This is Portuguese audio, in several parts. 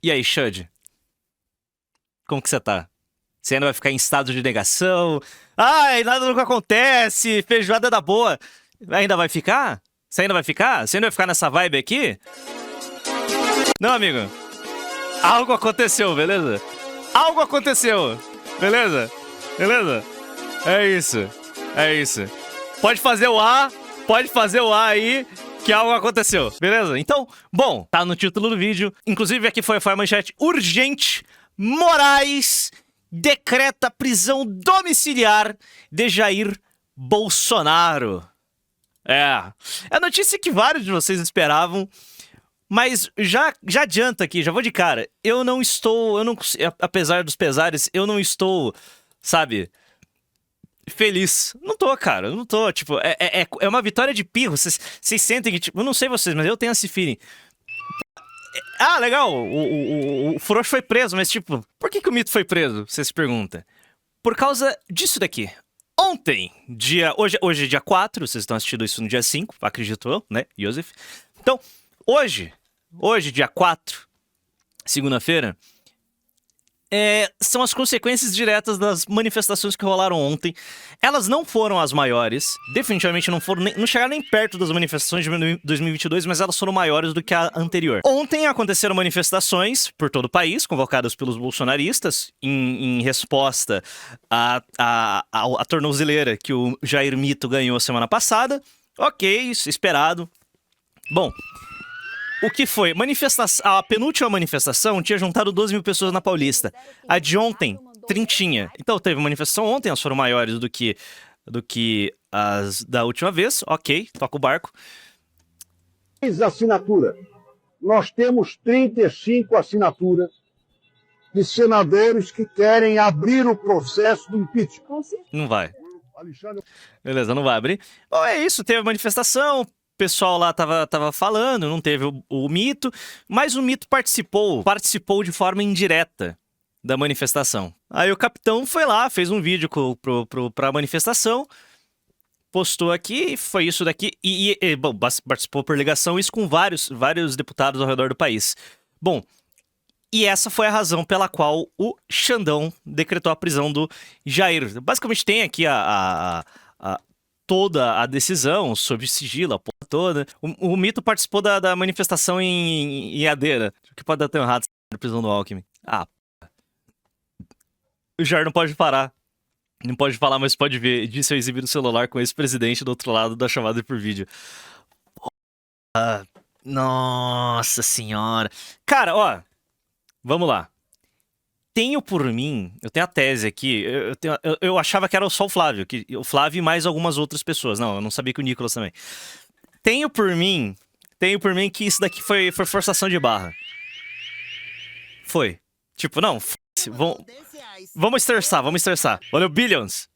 E aí, Xande? Como que você tá? Você ainda vai ficar em estado de negação? Ai, nada nunca acontece, feijoada da boa. Ainda vai ficar? Você ainda vai ficar? Você ainda vai ficar nessa vibe aqui? Não, amigo. Algo aconteceu, beleza? Algo aconteceu, beleza? Beleza? É isso. É isso. Pode fazer o A aí, que algo aconteceu, beleza? Então, bom, tá no título do vídeo. Inclusive, aqui foi a manchete urgente. Moraes decreta prisão domiciliar de Jair Bolsonaro. É a notícia que vários de vocês esperavam, mas já adianta aqui, já vou de cara. Apesar dos pesares, eu não estou, sabe, feliz. Não tô, cara, eu não tô, tipo, é uma vitória de pirro. Vocês sentem que, tipo, eu não sei vocês, mas eu tenho esse feeling. Ah, legal, o Frouxo foi preso, mas tipo, por que o Mito foi preso? Você se pergunta. Por causa disso daqui. Ontem, hoje é dia 4, vocês estão assistindo isso no dia 5, acredito eu, né, Joseph? Então, hoje, dia 4, segunda-feira, são as consequências diretas das manifestações que rolaram ontem. Elas não foram as maiores, definitivamente não chegaram nem perto das manifestações de 2022, mas elas foram maiores do que a anterior. Ontem aconteceram manifestações por todo o país, convocadas pelos bolsonaristas, em resposta à tornozeleira que o Jair Mito ganhou semana passada. Ok, isso esperado. Bom, o que foi? A penúltima manifestação tinha juntado 12 mil pessoas na Paulista. A de ontem, trintinha. Então teve manifestação ontem, elas foram maiores do que as da última vez. Ok, toca o barco. Assinatura. Nós temos 35 assinaturas de senadores que querem abrir o processo do impeachment. Não vai. Beleza, não vai abrir. Bom, é isso, teve a manifestação. O pessoal lá tava falando, não teve o Mito, mas o Mito participou de forma indireta da manifestação. Aí o capitão foi lá, fez um vídeo pra manifestação, postou aqui, foi isso daqui, bom, participou por ligação, isso com vários deputados ao redor do país. Bom, e essa foi a razão pela qual o Xandão decretou a prisão do Jair. Basicamente tem aqui toda a decisão sobre sigilo, a porra toda. O Mito participou da manifestação em Iadeira. O que pode dar tão errado na prisão do Alckmin? Ah, o Jair não pode parar. Não pode falar, mas pode ver. Disse eu exibir o celular com esse presidente do outro lado da chamada por vídeo. Nossa senhora. Cara, ó. Vamos lá. Tenho por mim, eu tenho a tese aqui, eu achava que era só o Flávio e mais algumas outras pessoas. Não, eu não sabia que o Nicolas também. Tenho por mim que isso daqui foi forçação de barra. Foi. Tipo, não, vamos estressar. Olha o Billions.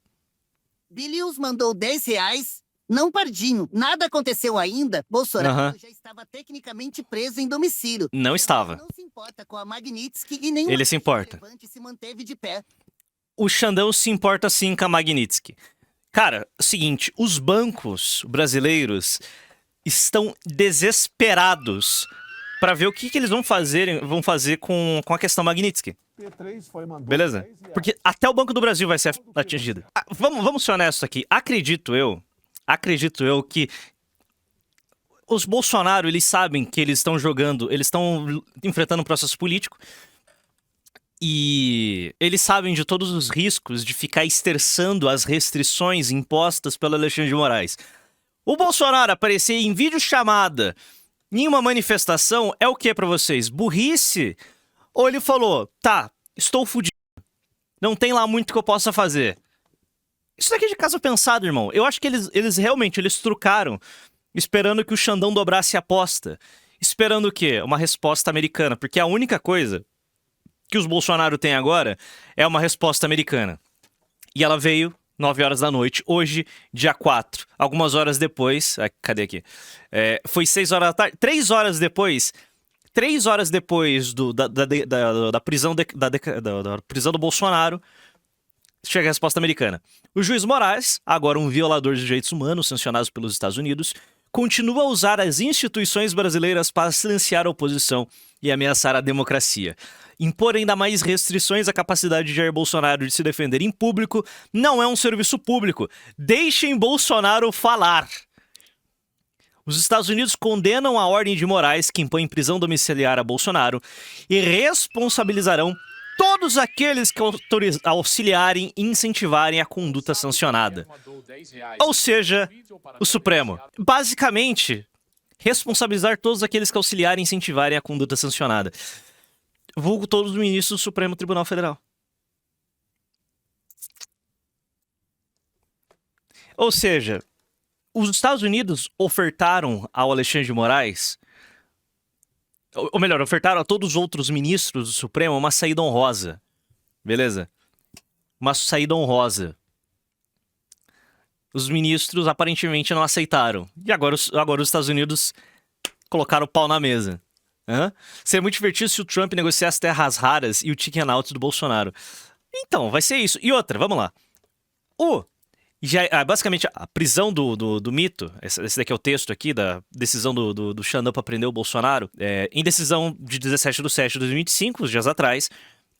Billions mandou R$10. Não, Pardinho, nada aconteceu ainda. Bolsonaro já estava tecnicamente preso em domicílio. Não estava. Não se importa com a Magnitsky e nenhum Ele se importa. Se manteve de pé. O Xandão se importa sim com a Magnitsky. Cara, é o seguinte, os bancos brasileiros estão desesperados para ver o que eles vão fazer com a questão Magnitsky. Beleza? Porque até o Banco do Brasil vai ser atingido. Vamos ser honestos aqui. Acredito eu que os Bolsonaro, eles sabem que eles estão enfrentando um processo político e eles sabem de todos os riscos de ficar estressando as restrições impostas pelo Alexandre de Moraes. O Bolsonaro aparecer em videochamada em uma manifestação é o que pra vocês? Burrice? Ou ele falou, tá, estou fudido, não tem lá muito que eu possa fazer? Isso daqui é de caso pensado, irmão. Eu acho que eles realmente trucaram, esperando que o Xandão dobrasse a aposta. Esperando o quê? Uma resposta americana. Porque a única coisa que os Bolsonaro têm agora é uma resposta americana. E ela veio 9 horas da noite, hoje, dia 4. Algumas horas depois... cadê aqui? Foi 6 horas da tarde. 3 horas depois da prisão da prisão do Bolsonaro, chega a resposta americana. O juiz Moraes, agora um violador de direitos humanos sancionado pelos Estados Unidos, continua a usar as instituições brasileiras para silenciar a oposição e ameaçar a democracia. Impor ainda mais restrições à capacidade de Jair Bolsonaro de se defender em público não é um serviço público. Deixem Bolsonaro falar. Os Estados Unidos condenam a ordem de Moraes que impõe prisão domiciliar a Bolsonaro e responsabilizarão todos aqueles que auxiliarem e incentivarem a conduta sancionada. Ou seja, o Supremo. Basicamente, responsabilizar todos aqueles que auxiliarem e incentivarem a conduta sancionada. Vulgo todos os ministros do Supremo Tribunal Federal. Ou seja, os Estados Unidos ofertaram ao Alexandre de Moraes, ou melhor, ofertaram a todos os outros ministros do Supremo uma saída honrosa. Beleza? Uma saída honrosa. Os ministros aparentemente não aceitaram. E agora os Estados Unidos colocaram o pau na mesa. Seria muito divertido se o Trump negociasse terras raras e o chicken out do Bolsonaro. Então, vai ser isso. E outra, vamos lá. Basicamente, a prisão do mito, esse daqui é o texto aqui, da decisão do Xandão para prender o Bolsonaro, em decisão de 17/7/2025, dias atrás,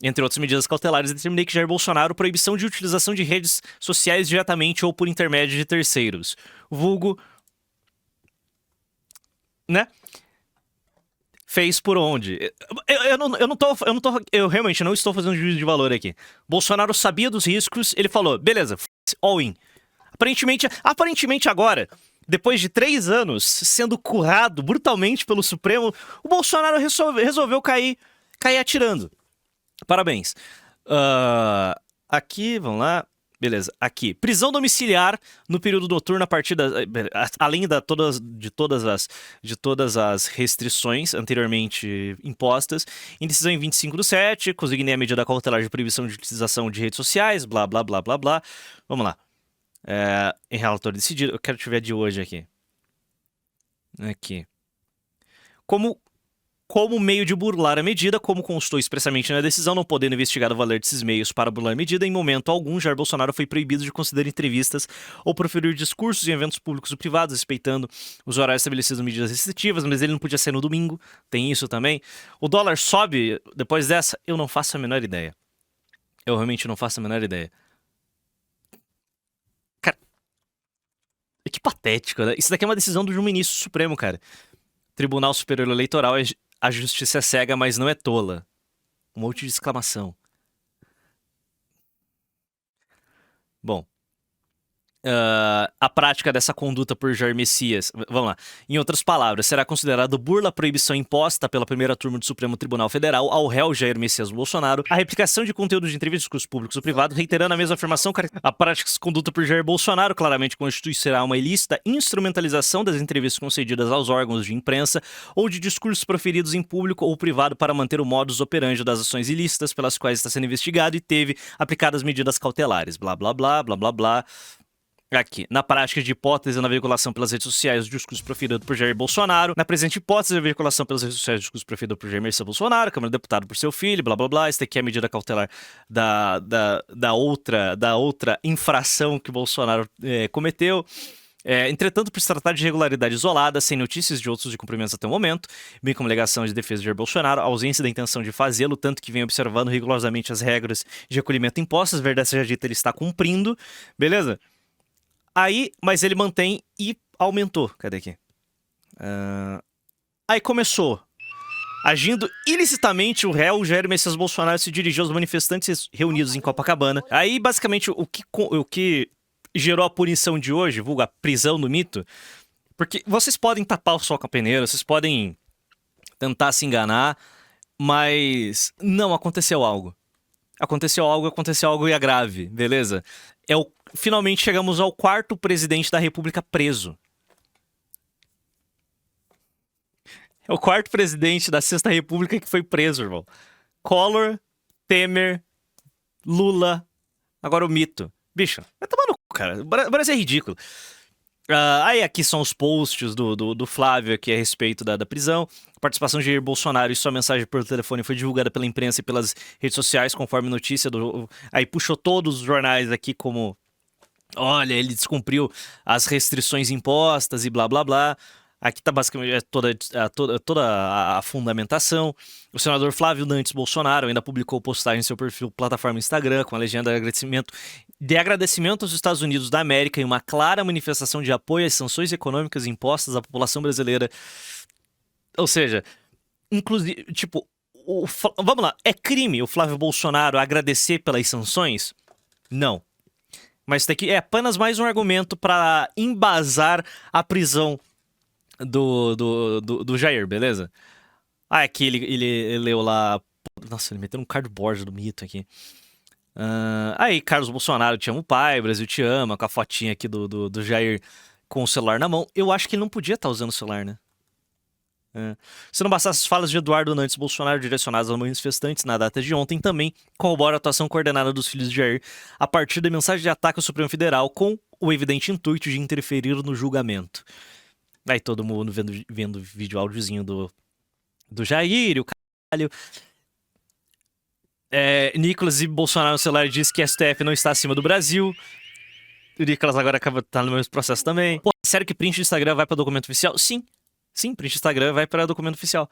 entre outras medidas cautelares, determinei que Jair Bolsonaro proibição de utilização de redes sociais diretamente ou por intermédio de terceiros. Vulgo, né? Fez por onde? Eu realmente não estou fazendo juízo de valor aqui. Bolsonaro sabia dos riscos, ele falou, beleza, all in. Aparentemente agora, depois de 3 anos sendo currado brutalmente pelo Supremo, o Bolsonaro resolveu cair atirando. Parabéns. Aqui, vamos lá. Beleza, aqui. Prisão domiciliar no período noturno a partir além de todas as restrições anteriormente impostas. Em decisão em 25/7, consignei a medida cautelar de proibição de utilização de redes sociais, blá, blá, blá, blá, blá. Vamos lá. Em relatório decidido, eu quero te ver de hoje aqui. Aqui. Como meio de burlar a medida, como constou expressamente na decisão, não podendo investigar o valor desses meios para burlar a medida, em momento algum, Jair Bolsonaro foi proibido de conceder entrevistas ou proferir discursos em eventos públicos ou privados, respeitando os horários estabelecidos em medidas restritivas, mas ele não podia ser no domingo, tem isso também. O dólar sobe depois dessa? Eu não faço a menor ideia. Eu realmente não faço a menor ideia. Cara, que patético, né? Isso daqui é uma decisão do ministro supremo, cara. Tribunal Superior Eleitoral, a justiça é cega, mas não é tola. Um monte de exclamação. Bom. A prática dessa conduta por Jair Messias, vamos lá. Em outras palavras, será considerado burla a proibição imposta pela primeira turma do Supremo Tribunal Federal ao réu Jair Messias Bolsonaro a replicação de conteúdos de entrevistas públicos ou privados, reiterando a mesma afirmação. A prática dessa conduta por Jair Bolsonaro claramente constituirá uma ilícita instrumentalização das entrevistas concedidas aos órgãos de imprensa ou de discursos proferidos em público ou privado para manter o modus operandi das ações ilícitas pelas quais está sendo investigado e teve aplicadas medidas cautelares. Blá, blá, blá, blá, blá, blá. Aqui, na prática de hipótese na veiculação pelas redes sociais do discurso proferido por Jair Bolsonaro, na presente hipótese da veiculação pelas redes sociais do discurso proferido por Jair Messias Bolsonaro, Câmara de Deputado por seu filho, blá blá blá, esta aqui é a medida cautelar da outra infração que Bolsonaro cometeu. Entretanto, por se tratar de irregularidade isolada, sem notícias de outros cumprimentos até o momento, bem como alegação de defesa de Jair Bolsonaro, a ausência da intenção de fazê-lo, tanto que vem observando rigorosamente as regras de recolhimento impostas, verdade seja dita, ele está cumprindo, beleza? Aí, mas ele mantém e aumentou. Cadê aqui? Aí começou. Agindo ilicitamente, o réu Jair Messias Bolsonaro se dirigiu aos manifestantes reunidos em Copacabana. Aí, basicamente, o que gerou a punição de hoje, vulga a prisão do mito, porque vocês podem tapar o sol com a peneira, vocês podem tentar se enganar, mas não, aconteceu algo. Aconteceu algo e é grave, beleza? Finalmente chegamos ao 4º presidente da República preso. É o 4º presidente da 6ª República que foi preso, irmão. Collor, Temer, Lula, agora o mito. Bicho, vai tomar no cu, cara. O Brasil é ridículo. Aí aqui são os posts do Flávio aqui a respeito da prisão. A participação de Jair Bolsonaro e sua mensagem por telefone foi divulgada pela imprensa e pelas redes sociais, conforme notícia Aí puxou todos os jornais aqui como... Olha, ele descumpriu as restrições impostas e blá blá blá. Aqui tá basicamente toda a fundamentação. O senador Flávio Nantes Bolsonaro ainda publicou postagem em seu perfil plataforma Instagram com a legenda de agradecimento aos Estados Unidos da América e uma clara manifestação de apoio às sanções econômicas impostas à população brasileira. Ou seja, inclusive, tipo, vamos lá, é crime o Flávio Bolsonaro agradecer pelas sanções? Não. Mas isso aqui é apenas mais um argumento para embasar a prisão do Jair, beleza? Aqui ele leu lá. Nossa, ele meteu um cardboard do mito aqui. Aí, Carlos Bolsonaro, te amo, pai, Brasil te ama, com a fotinha aqui do Jair com o celular na mão. Eu acho que ele não podia estar usando o celular, né? Se não bastasse as falas de Eduardo Nantes Bolsonaro direcionadas aos manifestantes na data de ontem, também corrobora a atuação coordenada dos filhos de Jair a partir da mensagem de ataque ao Supremo Federal com o evidente intuito de interferir no julgamento. Aí todo mundo vendo vídeo áudiozinho do Jair e o caralho. Nicolas e Bolsonaro no celular diz que a STF não está acima do Brasil. O Nicolas agora acaba tá no mesmo processo também. Pô, sério que print do Instagram vai para documento oficial? Sim. Sim, print do Instagram vai para documento oficial.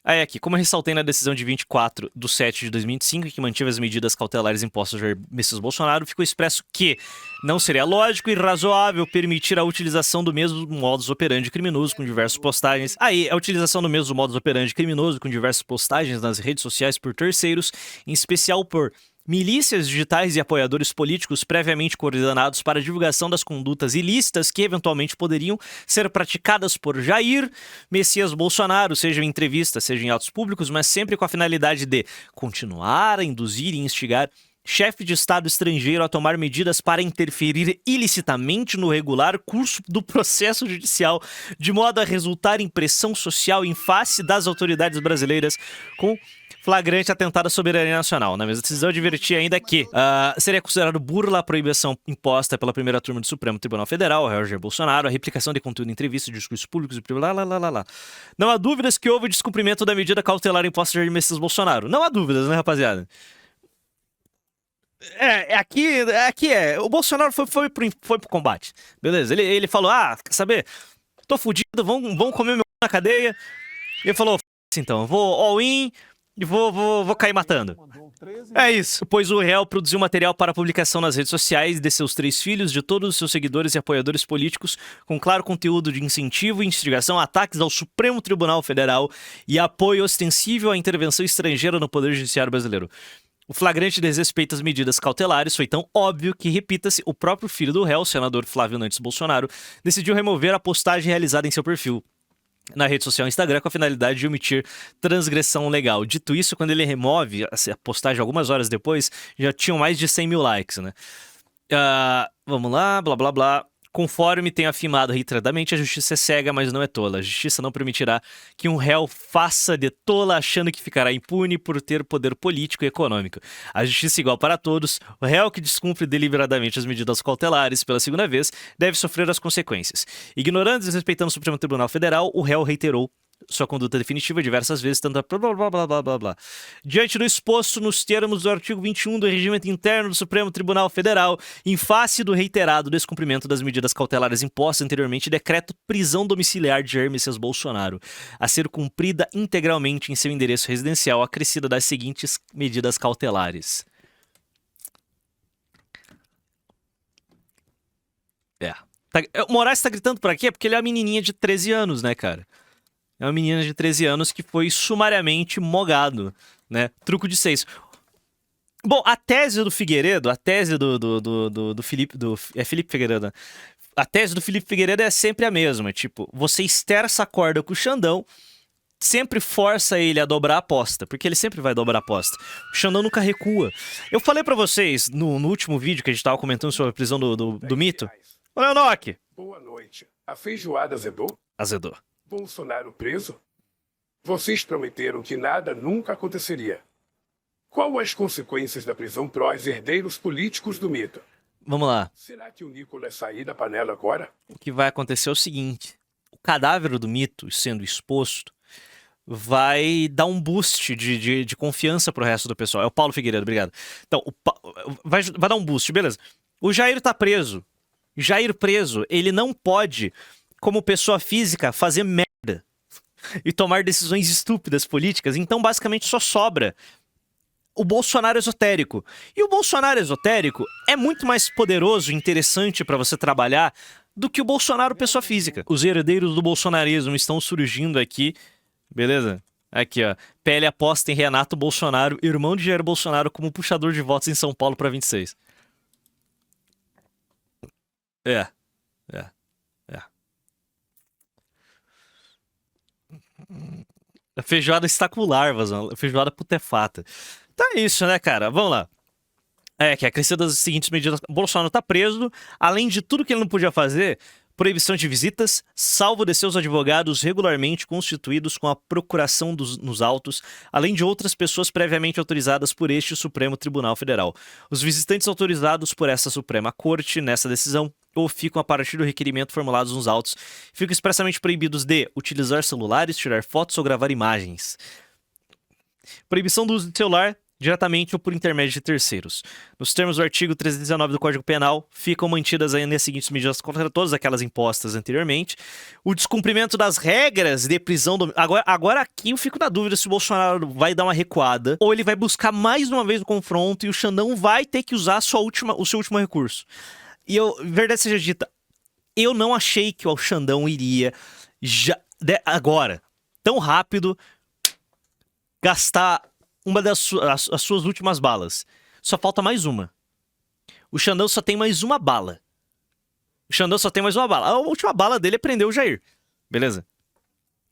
Aí aqui, como eu ressaltei na decisão de 24/7/2025, que mantive as medidas cautelares impostas ao Jair Messias Bolsonaro, ficou expresso que não seria lógico e razoável permitir a utilização do mesmo modus operandi criminoso com diversas postagens. Aí, a utilização do mesmo modus operandi criminoso com diversas postagens nas redes sociais por terceiros, em especial por milícias digitais e apoiadores políticos previamente coordenados para a divulgação das condutas ilícitas que eventualmente poderiam ser praticadas por Jair Messias Bolsonaro, seja em entrevistas, seja em atos públicos, mas sempre com a finalidade de continuar a induzir e instigar chefe de Estado estrangeiro a tomar medidas para interferir ilicitamente no regular curso do processo judicial, de modo a resultar em pressão social em face das autoridades brasileiras com flagrante atentado à soberania nacional. Na mesma decisão, advertia ainda que seria considerado burla a proibição imposta pela primeira turma do Supremo Tribunal Federal, Jair Bolsonaro, a replicação de conteúdo em entrevistas, discursos públicos e lá. Não há dúvidas que houve descumprimento da medida cautelar imposta a Jair Messias Bolsonaro. Não há dúvidas, né, rapaziada? Aqui é. O Bolsonaro foi pro combate. Beleza? Ele falou: quer saber? Tô fudido, vão comer meu na cadeia. Ele falou: então, vou all-in e vou cair matando. É isso. Pois o réu produziu material para publicação nas redes sociais de seus 3 filhos, de todos os seus seguidores e apoiadores políticos, com claro conteúdo de incentivo e instigação a ataques ao Supremo Tribunal Federal e apoio ostensível à intervenção estrangeira no Poder Judiciário brasileiro. O flagrante desrespeito às medidas cautelares foi tão óbvio que, repita-se, o próprio filho do réu, o senador Flávio Nantes Bolsonaro, decidiu remover a postagem realizada em seu perfil na rede social Instagram com a finalidade de omitir transgressão legal. Dito isso, quando ele remove a postagem algumas horas depois, já tinham mais de 100 mil likes, né? Vamos lá, blá blá blá. Conforme tem afirmado reiteradamente, a justiça é cega, mas não é tola. A justiça não permitirá que um réu faça de tola achando que ficará impune por ter poder político e econômico. A justiça é igual para todos. O réu que descumpre deliberadamente as medidas cautelares pela segunda vez deve sofrer as consequências. Ignorando e desrespeitando o Supremo Tribunal Federal, o réu reiterou sua conduta definitiva diversas vezes, tanto blá. Diante do exposto nos termos do artigo 21 do Regimento Interno do Supremo Tribunal Federal, em face do reiterado descumprimento das medidas cautelares impostas anteriormente, decreto prisão domiciliar de Jair Messias Bolsonaro, a ser cumprida integralmente em seu endereço residencial, acrescida das seguintes medidas cautelares. O Moraes tá gritando por aqui porque ele é uma menininha de 13 anos, né, cara? É uma menina de 13 anos que foi sumariamente mogado, né? Truco de 6. Bom, a tese do Figueiredo, a tese do Felipe... Felipe Figueiredo, né? A tese do Felipe Figueiredo é sempre a mesma. Tipo, você esterça a corda com o Xandão, sempre força ele a dobrar a aposta, porque ele sempre vai dobrar a aposta. O Xandão nunca recua. Eu falei pra vocês, no último vídeo que a gente tava comentando sobre a prisão do mito. Ô, Leonoc! Boa noite. A feijoada azedou? Azedou. Bolsonaro preso? Vocês prometeram que nada nunca aconteceria. Qual as consequências da prisão prós herdeiros políticos do mito? Vamos lá. Será que o Nicolas sair da panela agora? O que vai acontecer é o seguinte. O cadáver do mito sendo exposto vai dar um boost de confiança pro resto do pessoal. É o Paulo Figueiredo, obrigado. Então, vai dar um boost, beleza. O Jair tá preso. Jair preso, ele não pode como pessoa física, fazer merda e tomar decisões estúpidas políticas. Então, basicamente, só sobra o Bolsonaro esotérico. E o Bolsonaro esotérico é muito mais poderoso e interessante para você trabalhar do que o Bolsonaro pessoa física. Os herdeiros do bolsonarismo estão surgindo aqui, beleza? Aqui, ó. PL aposta em Renato Bolsonaro, irmão de Jair Bolsonaro, como puxador de votos em São Paulo para 26. É. A feijoada está com larvas, mano. A feijoada putefata. Então é isso, né, cara? Vamos lá. Que acrescenta das seguintes medidas. Bolsonaro tá preso. Além de tudo que ele não podia fazer, proibição de visitas, salvo de seus advogados regularmente constituídos com a procuração nos autos, além de outras pessoas previamente autorizadas por este Supremo Tribunal Federal. Os visitantes autorizados por essa Suprema Corte nessa decisão ou ficam a partir do requerimento formulados nos autos, ficam expressamente proibidos de utilizar celulares, tirar fotos ou gravar imagens. Proibição do uso de celular diretamente ou por intermédio de terceiros. Nos termos do artigo 319 do Código Penal, ficam mantidas ainda as seguintes medidas contra todas aquelas impostas anteriormente. O descumprimento das regras de prisão... Agora aqui eu fico na dúvida se o Bolsonaro vai dar uma recuada ou ele vai buscar mais uma vez o confronto e o Xandão vai ter que usar o seu último recurso. E verdade seja dita, eu não achei que o Xandão iria agora, tão rápido, gastar uma das as suas últimas balas. Só falta mais uma. O Xandão só tem mais uma bala. A última bala dele é prender o Jair. Beleza?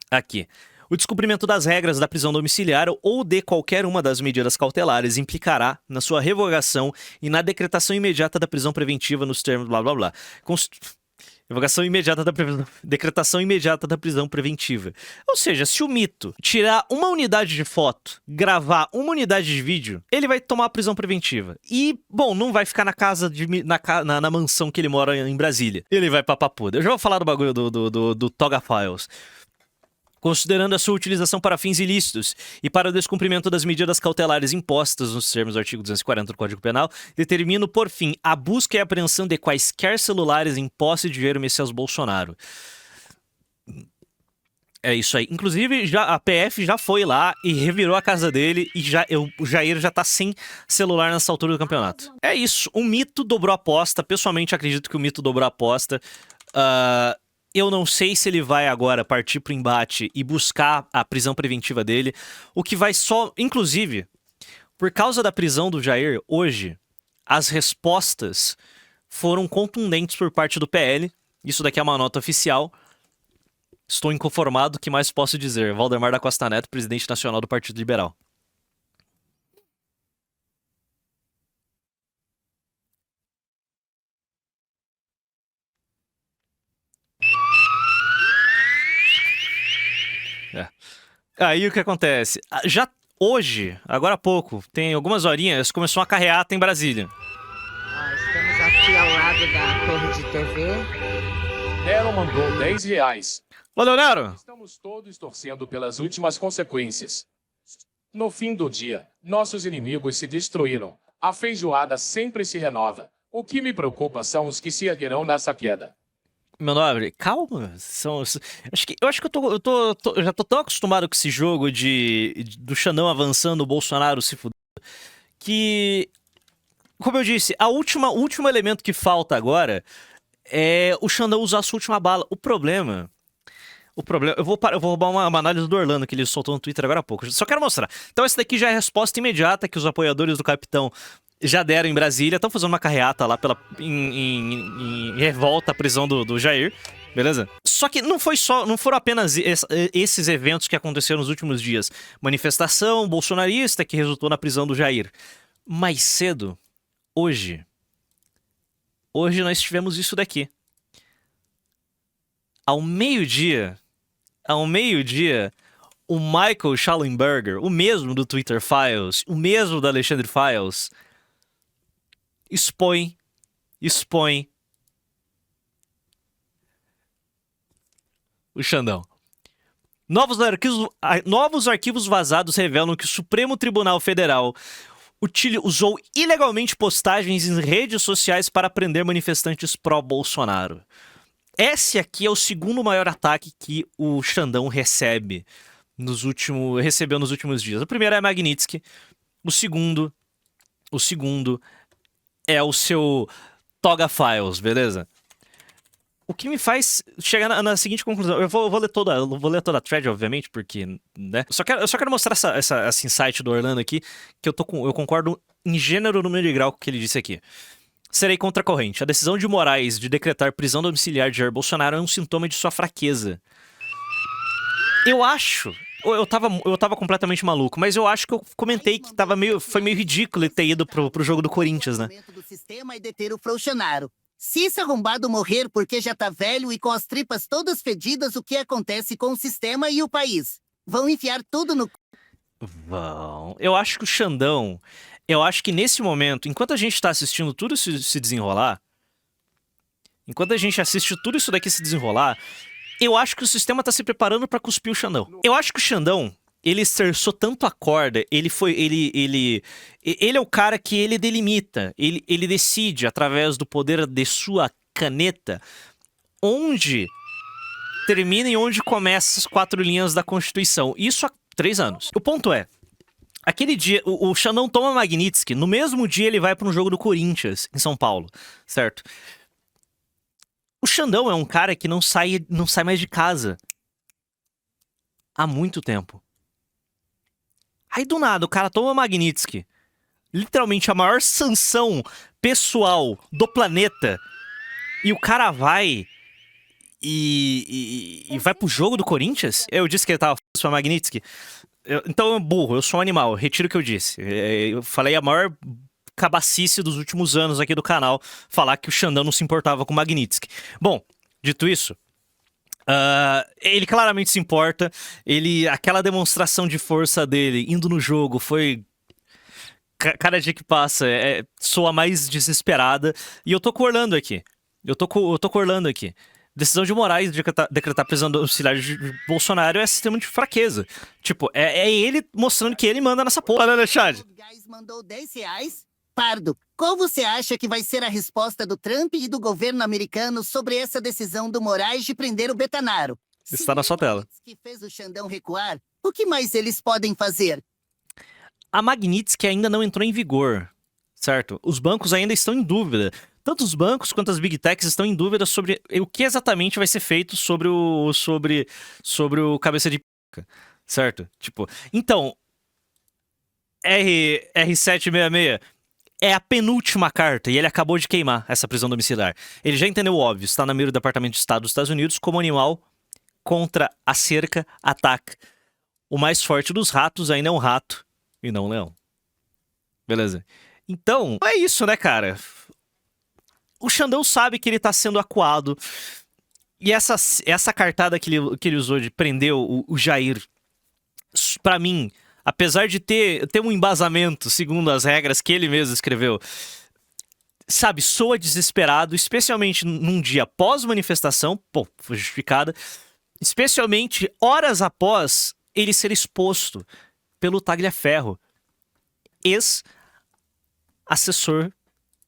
Aqui. O descumprimento das regras da prisão domiciliar ou de qualquer uma das medidas cautelares implicará na sua revogação e na decretação imediata da prisão preventiva nos termos blá blá blá. Decretação imediata da prisão preventiva. Ou seja, se o mito tirar uma unidade de foto, gravar uma unidade de vídeo, ele vai tomar a prisão preventiva. E, bom, não vai ficar na casa, na mansão que ele mora em Brasília. Ele vai pra Papuda. Eu já vou falar do bagulho do Toga Files. Considerando a sua utilização para fins ilícitos e para o descumprimento das medidas cautelares impostas nos termos do artigo 240 do Código Penal, determino, por fim, a busca e apreensão de quaisquer celulares em posse de Jair Messias Bolsonaro. É isso aí. Inclusive, a PF já foi lá e revirou a casa dele e o Jair já tá sem celular nessa altura do campeonato. É isso. O mito dobrou a aposta. Pessoalmente, acredito que o mito dobrou a aposta. Eu não sei se ele vai agora partir pro embate e buscar a prisão preventiva dele, o que vai só... Inclusive, por causa da prisão do Jair, hoje, as respostas foram contundentes por parte do PL. Isso daqui é uma nota oficial. Estou inconformado, o que mais posso dizer? Valdemar da Costa Neto, presidente nacional do Partido Liberal. Aí o que acontece? Já hoje, agora há pouco, tem algumas horinhas, começou uma carreata em Brasília. Estamos aqui ao lado da torre de TV. Nero mandou R$10. Valeu, Nero! Estamos todos torcendo pelas últimas consequências. No fim do dia, nossos inimigos se destruíram. A feijoada sempre se renova. O que me preocupa são os que se erguerão nessa queda. Meu nobre, calma. Eu acho que eu já tô tão acostumado com esse jogo do Xandão avançando, o Bolsonaro se fudendo, que, como eu disse, o último elemento que falta agora é o Xandão usar a sua última bala. O problema, eu vou roubar uma análise do Orlando que ele soltou no Twitter agora há pouco. Só quero mostrar. Então essa daqui já é a resposta imediata que os apoiadores do Capitão já deram em Brasília, estão fazendo uma carreata lá em revolta à prisão do Jair, beleza? Só que não foram apenas esses eventos que aconteceram nos últimos dias. Manifestação bolsonarista que resultou na prisão do Jair. Mais cedo, hoje nós tivemos isso daqui. Ao meio-dia, o Michael Schallenberger, o mesmo do Twitter Files, o mesmo do Alexandre Files, expõe o Xandão. Novos arquivos vazados revelam que o Supremo Tribunal Federal usou ilegalmente postagens em redes sociais para prender manifestantes pró-Bolsonaro. esse aqui é o segundo maior ataque que o Xandão recebeu nos últimos dias. O primeiro é Magnitsky, o segundo é o seu Toga Files, beleza? O que me faz chegar na seguinte conclusão. Eu vou ler toda a thread, obviamente, porque, né? Eu só quero mostrar esse insight do Orlando aqui, que eu concordo em gênero, número e grau com o que ele disse aqui. Serei contra a corrente. A decisão de Moraes de decretar prisão domiciliar de Jair Bolsonaro é um sintoma de sua fraqueza. Eu acho... Eu tava completamente maluco, mas eu acho que eu comentei que foi meio ridículo ele ter ido pro jogo do Corinthians, né? Do sistema e deter o Bolsonaro. Se esse arrombado morrer porque já tá velho e com as tripas todas fedidas, o que acontece com o sistema e o país? Vão enfiar tudo no... Vão. Eu acho que o Xandão... Eu acho que nesse momento, enquanto a gente tá assistindo tudo isso se desenrolar... Enquanto a gente assiste tudo isso daqui se desenrolar... Eu acho que o sistema tá se preparando pra cuspir o Xandão. Eu acho que o Xandão, ele esterçou tanto a corda, ele é o cara que ele delimita, ele decide, através do poder de sua caneta, onde termina e onde começa as 4 linhas da Constituição. Isso há 3 anos. O ponto é, aquele dia, o Xandão toma Magnitsky, no mesmo dia ele vai para um jogo do Corinthians, em São Paulo, certo? O Xandão é um cara que não sai mais de casa há muito tempo. Aí do nada o cara toma Magnitsky, literalmente a maior sanção pessoal do planeta, e o cara vai e vai pro jogo do Corinthians? Eu disse que ele tava f***ing Magnitsky. Então eu burro, eu sou um animal, retiro o que eu disse. Eu falei a maior cabacice dos últimos anos aqui do canal, falar que o Xandão não se importava com o Magnitsky. Bom, dito isso, ele claramente se importa, aquela demonstração de força dele indo no jogo foi... Cada dia que passa, soa mais desesperada, e eu tô com o Orlando aqui. Eu tô com o Orlando aqui. Decisão de Moraes de decretar prisão domiciliar de Bolsonaro é sistema de fraqueza. Tipo, é ele mostrando que ele manda nessa porra, né, Alexandre? O gás mandou R$10. Pardo, qual você acha que vai ser a resposta do Trump e do governo americano sobre essa decisão do Moraes de prender o Betanaro? Está na sua tela. Que fez o Xandão recuar, o que mais eles podem fazer? A Magnitsky ainda não entrou em vigor, certo? Os bancos ainda estão em dúvida. Tanto os bancos quanto as Big Techs estão em dúvida sobre o que exatamente vai ser feito sobre o cabeça de pica, certo? Tipo, então, R766 é a penúltima carta e ele acabou de queimar essa prisão domiciliar. Ele já entendeu o óbvio, está na mira do Departamento de Estado dos Estados Unidos como animal contra a cerca, ataque. O mais forte dos ratos ainda é um rato e não um leão. Beleza? Então, é isso, né, cara? O Xandão sabe que ele tá sendo acuado. E essa cartada que ele usou de prender o Jair, pra mim, apesar de ter um embasamento segundo as regras que ele mesmo escreveu, sabe, soa desesperado, especialmente num dia pós-manifestação, pô, foi justificada, especialmente horas após ele ser exposto pelo Tagliaferro, ex-assessor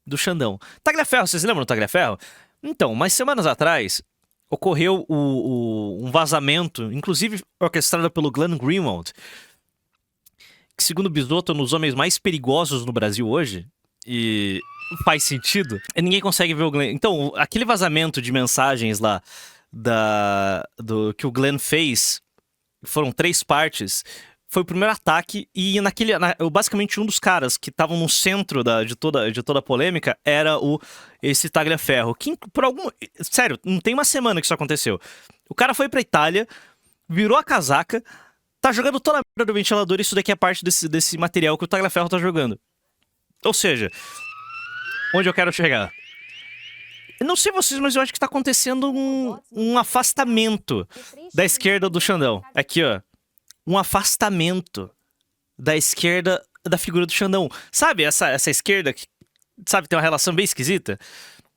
do Xandão. Tagliaferro, vocês lembram do Tagliaferro? Então, umas semanas atrás, ocorreu um vazamento, inclusive orquestrado pelo Glenn Greenwald, que segundo o Bisotto é um dos homens mais perigosos no Brasil hoje, e faz sentido, e ninguém consegue ver o Glenn. Então, aquele vazamento de mensagens lá que o Glenn fez, foram 3 partes, foi o primeiro ataque, e basicamente um dos caras que estavam no centro de toda a polêmica era esse Tagliaferro, que por sério, não tem uma semana que isso aconteceu. O cara foi pra Itália, virou a casaca, tá jogando toda a merda do ventilador, e isso daqui é parte desse material que o Tagliaferro tá jogando. Ou seja, onde eu quero chegar? Eu não sei vocês, mas eu acho que tá acontecendo um afastamento da esquerda do Xandão. Aqui, ó. Um afastamento da esquerda da figura do Xandão. Sabe essa esquerda que, sabe, tem uma relação bem esquisita?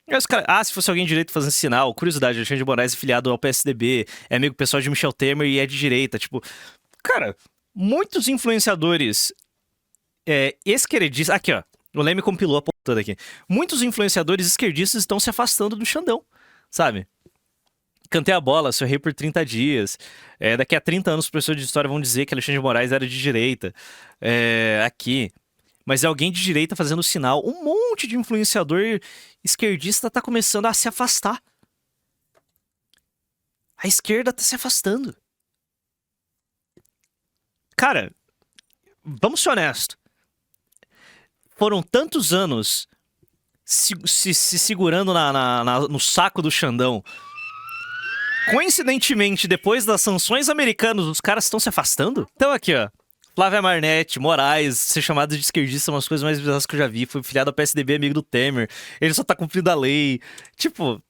Aí os caras, se fosse alguém de direita fazendo sinal, curiosidade, Alexandre de Moraes é filiado ao PSDB, é amigo pessoal de Michel Temer e é de direita. Tipo, cara, muitos influenciadores esquerdistas... Aqui, ó. O Leme compilou a porra toda aqui. Muitos influenciadores esquerdistas estão se afastando do Xandão, sabe? Cantei a bola, sou rei por 30 dias. Daqui a 30 anos, os professores de história vão dizer que Alexandre de Moraes era de direita. Aqui. Mas é alguém de direita fazendo sinal. Um monte de influenciador esquerdista tá começando a se afastar. A esquerda tá se afastando. Cara, vamos ser honestos. Foram tantos anos se segurando no saco do Xandão. Coincidentemente, depois das sanções americanas, os caras estão se afastando? Então aqui, ó. Flávia Marnetti, Moraes, ser chamado de esquerdista é uma das coisas mais bizarras que eu já vi. Foi filiado ao PSDB, amigo do Temer. Ele só tá cumprindo a lei. Tipo,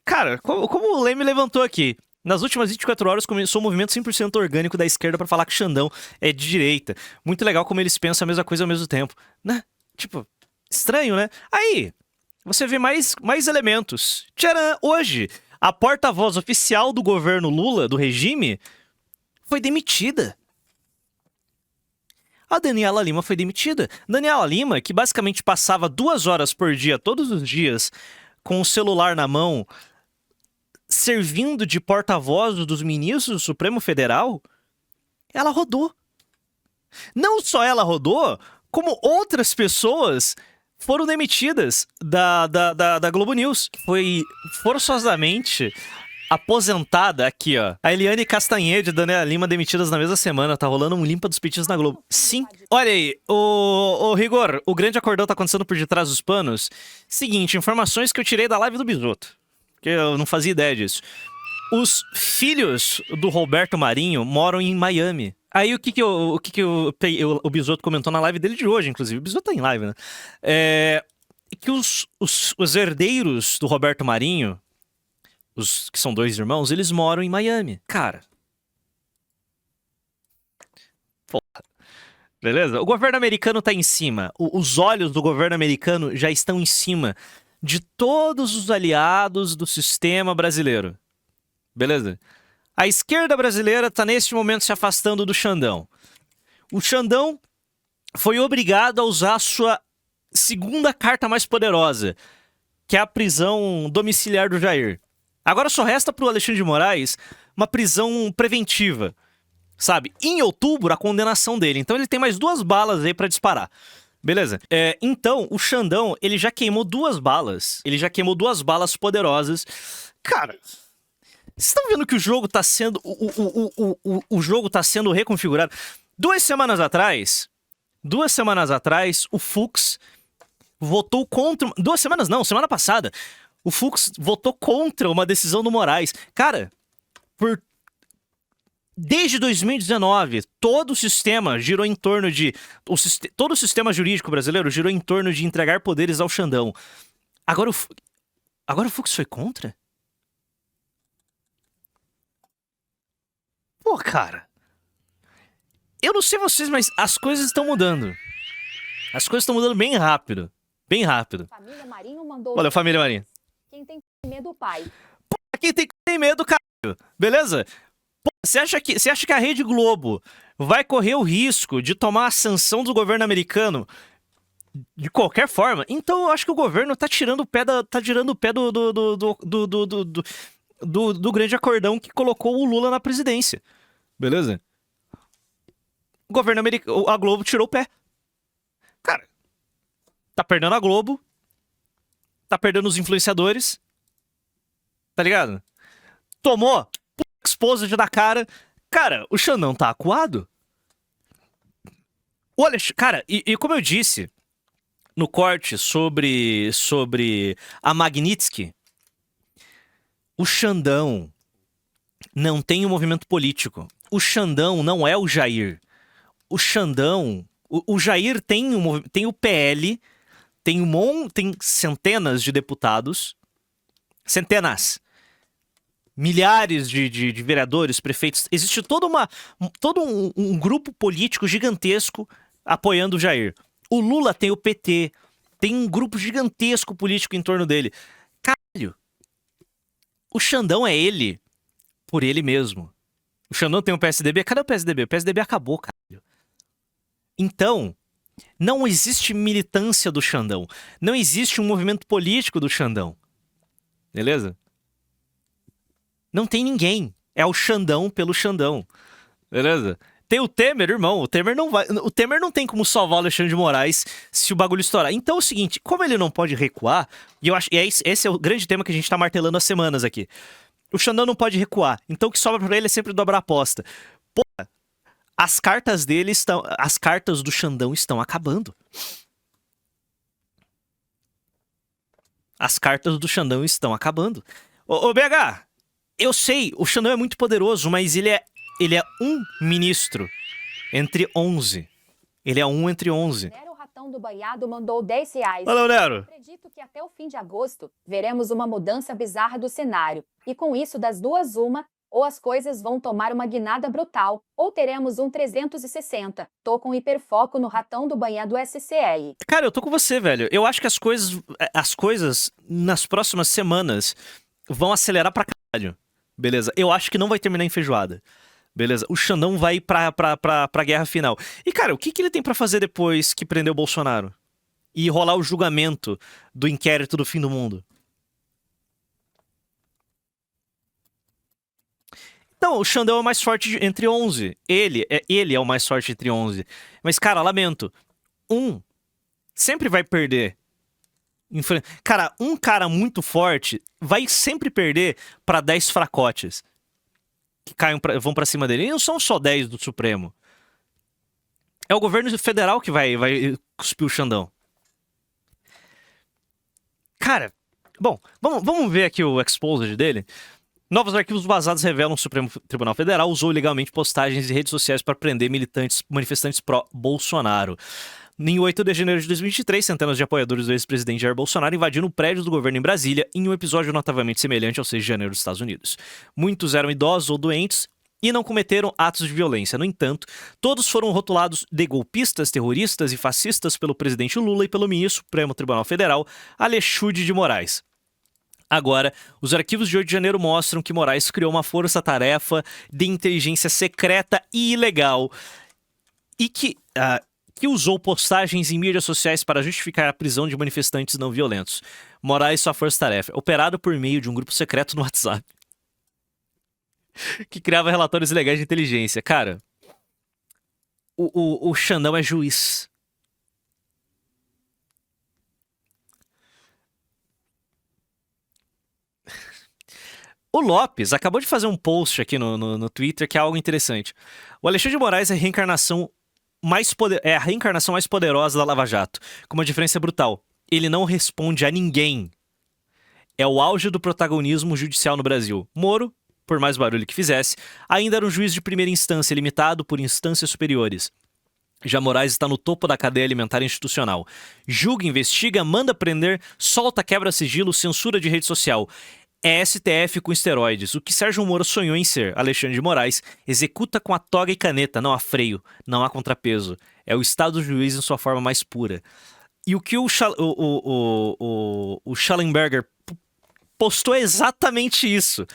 cara, como o Leme levantou aqui, nas últimas 24 horas começou um movimento 100% orgânico da esquerda pra falar que Xandão é de direita. Muito legal como eles pensam a mesma coisa ao mesmo tempo, né? Tipo, estranho, né? Aí, você vê mais elementos. Tcharam! Hoje, a porta-voz oficial do governo Lula, do regime, foi demitida. A Daniela Lima foi demitida. Daniela Lima, que basicamente passava 2 horas por dia, todos os dias, com o celular na mão, servindo de porta-voz dos ministros do Supremo Federal, ela rodou. Não só ela rodou, como outras pessoas foram demitidas da Globo News. Foi forçosamente aposentada aqui, ó. A Eliane Castanhede e Daniela Lima demitidas na mesma semana. Tá rolando um limpa dos petistas na Globo. Sim. Olha aí, o Rigor, o grande acordão tá acontecendo por detrás dos panos. Seguinte, informações que eu tirei da live do Bisoto, que eu não fazia ideia disso. Os filhos do Roberto Marinho moram em Miami. Aí o Bisoto comentou na live dele de hoje, inclusive. O Bisoto tá em live, né? Que os herdeiros do Roberto Marinho, os que são 2 irmãos, eles moram em Miami. Cara. Porra. Beleza? O governo americano tá em cima. Os olhos do governo americano já estão em cima de todos os aliados do sistema brasileiro. Beleza? A esquerda brasileira tá neste momento se afastando do Xandão. O Xandão foi obrigado a usar a sua segunda carta mais poderosa, que é a prisão domiciliar do Jair. Agora só resta pro Alexandre de Moraes uma prisão preventiva, sabe? Em outubro, a condenação dele. Então ele tem mais 2 balas aí pra disparar. Beleza? Então, o Xandão, ele já queimou 2 balas. Ele já queimou 2 balas poderosas. Cara, vocês estão vendo que o jogo tá sendo... O jogo tá sendo reconfigurado. 2 semanas atrás, o Fux votou contra... 2 semanas não, semana passada. O Fux votou contra uma decisão do Moraes. Cara, desde 2019, todo o sistema girou em torno de... Todo o sistema jurídico brasileiro girou em torno de entregar poderes ao Xandão. Agora o Fux foi contra? Pô, cara. Eu não sei vocês, mas as coisas estão mudando. As coisas estão mudando bem rápido. Bem rápido. Família Marinho mandou... Valeu, família Marinho. Quem tem medo do pai. Pô, quem tem medo, caralho. Beleza? Pô, você acha que a Rede Globo vai correr o risco de tomar a sanção do governo americano de qualquer forma? Então eu acho que o governo tá tirando o pé do grande acordão que colocou o Lula na presidência. Beleza? O governo americano, a Globo tirou o pé. Cara, tá perdendo a Globo, tá perdendo os influenciadores, tá ligado? Tomou exposed da cara. Cara, o Xandão tá acuado. Olha, cara, e como eu disse no corte sobre a Magnitsky, o Xandão não tem um movimento político. O Xandão não é o Jair. O Xandão... O Jair tem o PL, tem centenas de deputados, centenas, milhares de vereadores, prefeitos. Existe todo um grupo político gigantesco apoiando o Jair. O Lula tem o PT, tem um grupo gigantesco político em torno dele. Caralho, o Xandão é ele, por ele mesmo. O Xandão tem o PSDB. Cadê o PSDB? O PSDB acabou, caralho. Então, não existe militância do Xandão. Não existe um movimento político do Xandão. Beleza? Não tem ninguém. É o Xandão pelo Xandão. Beleza? Tem o Temer, irmão. O Temer não tem como salvar o Alexandre de Moraes se o bagulho estourar. Então é o seguinte, como ele não pode recuar, e eu acho e esse é o grande tema que a gente tá martelando há semanas aqui. O Xandão não pode recuar. Então o que sobra pra ele é sempre dobrar a aposta. Porra, as cartas do Xandão estão acabando. As cartas do Xandão estão acabando. Ô BH, eu sei, o Xandão é muito poderoso, mas ele é um ministro entre 11. Ele é um entre 11. Nero Ratão do Banhado mandou R$10. Valeu, Nero. Acredito que até o fim de agosto veremos uma mudança bizarra do cenário. E com isso, das duas, uma, ou as coisas vão tomar uma guinada brutal, ou teremos um 360. Tô com hiperfoco no Ratão do Banhado SCR. Cara, eu tô com você, velho. Eu acho que as coisas nas próximas semanas vão acelerar pra caralho. Beleza? Eu acho que não vai terminar em feijoada. Beleza? O Xandão vai pra guerra final. E, cara, o que ele tem pra fazer depois que prendeu o Bolsonaro? E rolar o julgamento do inquérito do fim do mundo? Então, o Xandão é o mais forte entre 11. Ele é o mais forte entre 11. Mas, cara, lamento. Um sempre vai perder. Cara, um cara muito forte vai sempre perder pra 10 fracotes que vão pra cima dele. E não são só 10 do Supremo. É o governo federal que vai cuspir o Xandão. Cara, bom, vamos ver aqui o exposed dele. Novos arquivos vazados revelam que o Supremo Tribunal Federal usou ilegalmente postagens em redes sociais para prender manifestantes pró-Bolsonaro. Em 8 de janeiro de 2023, centenas de apoiadores do ex-presidente Jair Bolsonaro invadiram o prédio do governo em Brasília em um episódio notavelmente semelhante ao 6 de janeiro dos Estados Unidos. Muitos eram idosos ou doentes e não cometeram atos de violência. No entanto, todos foram rotulados de golpistas, terroristas e fascistas pelo presidente Lula e pelo ministro do Supremo Tribunal Federal, Alexandre de Moraes. Agora, os arquivos de 8 de janeiro mostram que Moraes criou uma força-tarefa de inteligência secreta e ilegal e que usou postagens em mídias sociais para justificar a prisão de manifestantes não violentos. Moraes e sua força-tarefa, operado por meio de um grupo secreto no WhatsApp, que criava relatórios ilegais de inteligência. Cara, o Xandão é juiz. O Lopes acabou de fazer um post aqui no Twitter que é algo interessante. O Alexandre de Moraes é a reencarnação mais poderosa da Lava Jato, com uma diferença brutal. Ele não responde a ninguém. É o auge do protagonismo judicial no Brasil. Moro, por mais barulho que fizesse, ainda era um juiz de primeira instância, limitado por instâncias superiores. Já Moraes está no topo da cadeia alimentar institucional. Julga, investiga, manda prender, solta, quebra sigilo, censura de rede social. É STF com esteroides. O que Sérgio Moro sonhou em ser, Alexandre de Moraes, executa com a toga e caneta, não há freio, não há contrapeso. É o Estado do juiz em sua forma mais pura. E o que o Schallenberger postou é exatamente isso.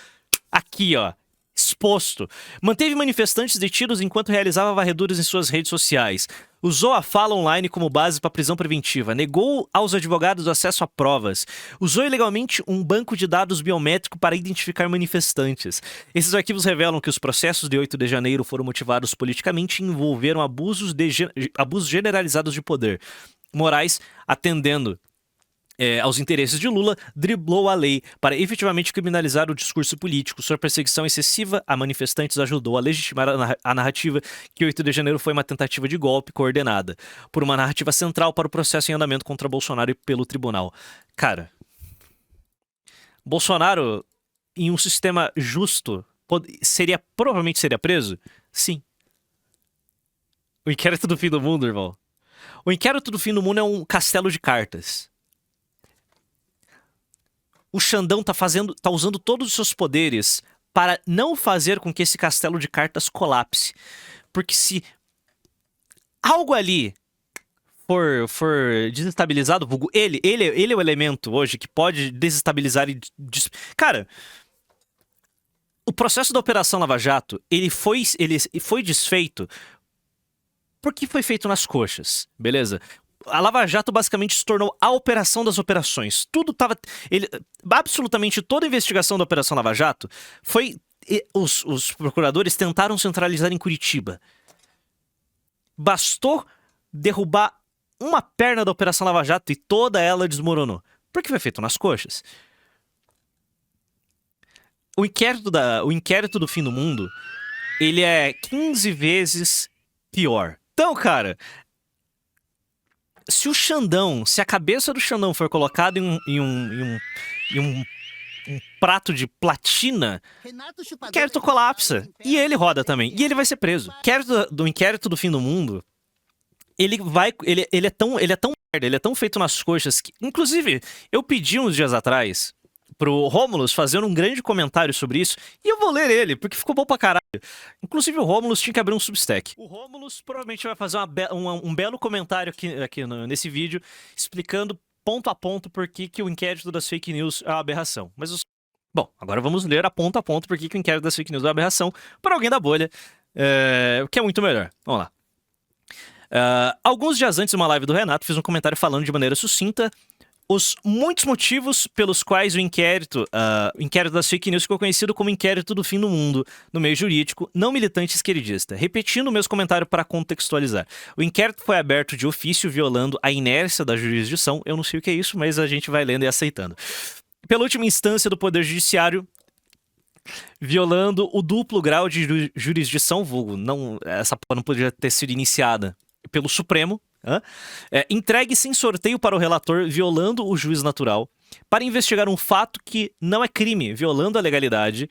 Aqui, ó. Exposto. Manteve manifestantes detidos enquanto realizava varreduras em suas redes sociais. Usou a fala online como base para prisão preventiva. Negou aos advogados acesso a provas. Usou ilegalmente um banco de dados biométrico para identificar manifestantes. Esses arquivos revelam que os processos de 8 de janeiro foram motivados politicamente e envolveram abusos generalizados de poder. Moraes, atendendo aos interesses de Lula, driblou a lei para efetivamente criminalizar o discurso político. Sua perseguição excessiva a manifestantes ajudou a legitimar a narrativa que 8 de janeiro foi uma tentativa de golpe coordenada por uma narrativa central para o processo em andamento contra Bolsonaro e pelo tribunal. Cara, Bolsonaro, em um sistema justo, provavelmente seria preso? Sim. O inquérito do fim do mundo, irmão. O inquérito do fim do mundo é um castelo de cartas. O Xandão tá usando todos os seus poderes para não fazer com que esse castelo de cartas colapse. Porque se algo ali for desestabilizado, ele é o elemento hoje que pode desestabilizar e... Cara, o processo da Operação Lava Jato, ele foi desfeito porque foi feito nas coxas, beleza? A Lava Jato basicamente se tornou a operação das operações. Tudo tava... absolutamente toda a investigação da Operação Lava Jato foi... Os procuradores tentaram centralizar em Curitiba. Bastou derrubar uma perna da Operação Lava Jato e toda ela desmoronou. Porque foi feito nas coxas. O inquérito do fim do mundo, ele é 15 vezes pior. Então, cara, se a cabeça do Xandão for colocada em um prato de platina, o inquérito colapsa. E ele roda também. E ele vai ser preso. O inquérito do fim do mundo, ele é tão merda, ele é tão feito nas coxas que... Inclusive, eu pedi uns dias atrás pro Rômulus fazer um grande comentário sobre isso, e eu vou ler ele, porque ficou bom pra caralho. Inclusive, o Rômulus tinha que abrir um Substack. O Rômulus provavelmente vai fazer um belo comentário aqui nesse vídeo, explicando ponto a ponto por que o inquérito das fake news é uma aberração. Bom, agora vamos ler a ponto por que o inquérito das fake news é uma aberração para alguém da bolha, o que é muito melhor. Vamos lá. Alguns dias antes de uma live do Renato, fiz um comentário falando de maneira sucinta os muitos motivos pelos quais o inquérito das fake news ficou conhecido como inquérito do fim do mundo no meio jurídico não militante esquerdista. Repetindo o mesmo comentário para contextualizar. O inquérito foi aberto de ofício, violando a inércia da jurisdição. Eu não sei o que é isso, mas a gente vai lendo e aceitando. Pela última instância do Poder Judiciário, violando o duplo grau de jurisdição, vulgo. Essa porra não poderia ter sido iniciada pelo Supremo. Entregue sem sorteio para o relator, violando o juiz natural, para investigar um fato que não é crime, violando a legalidade,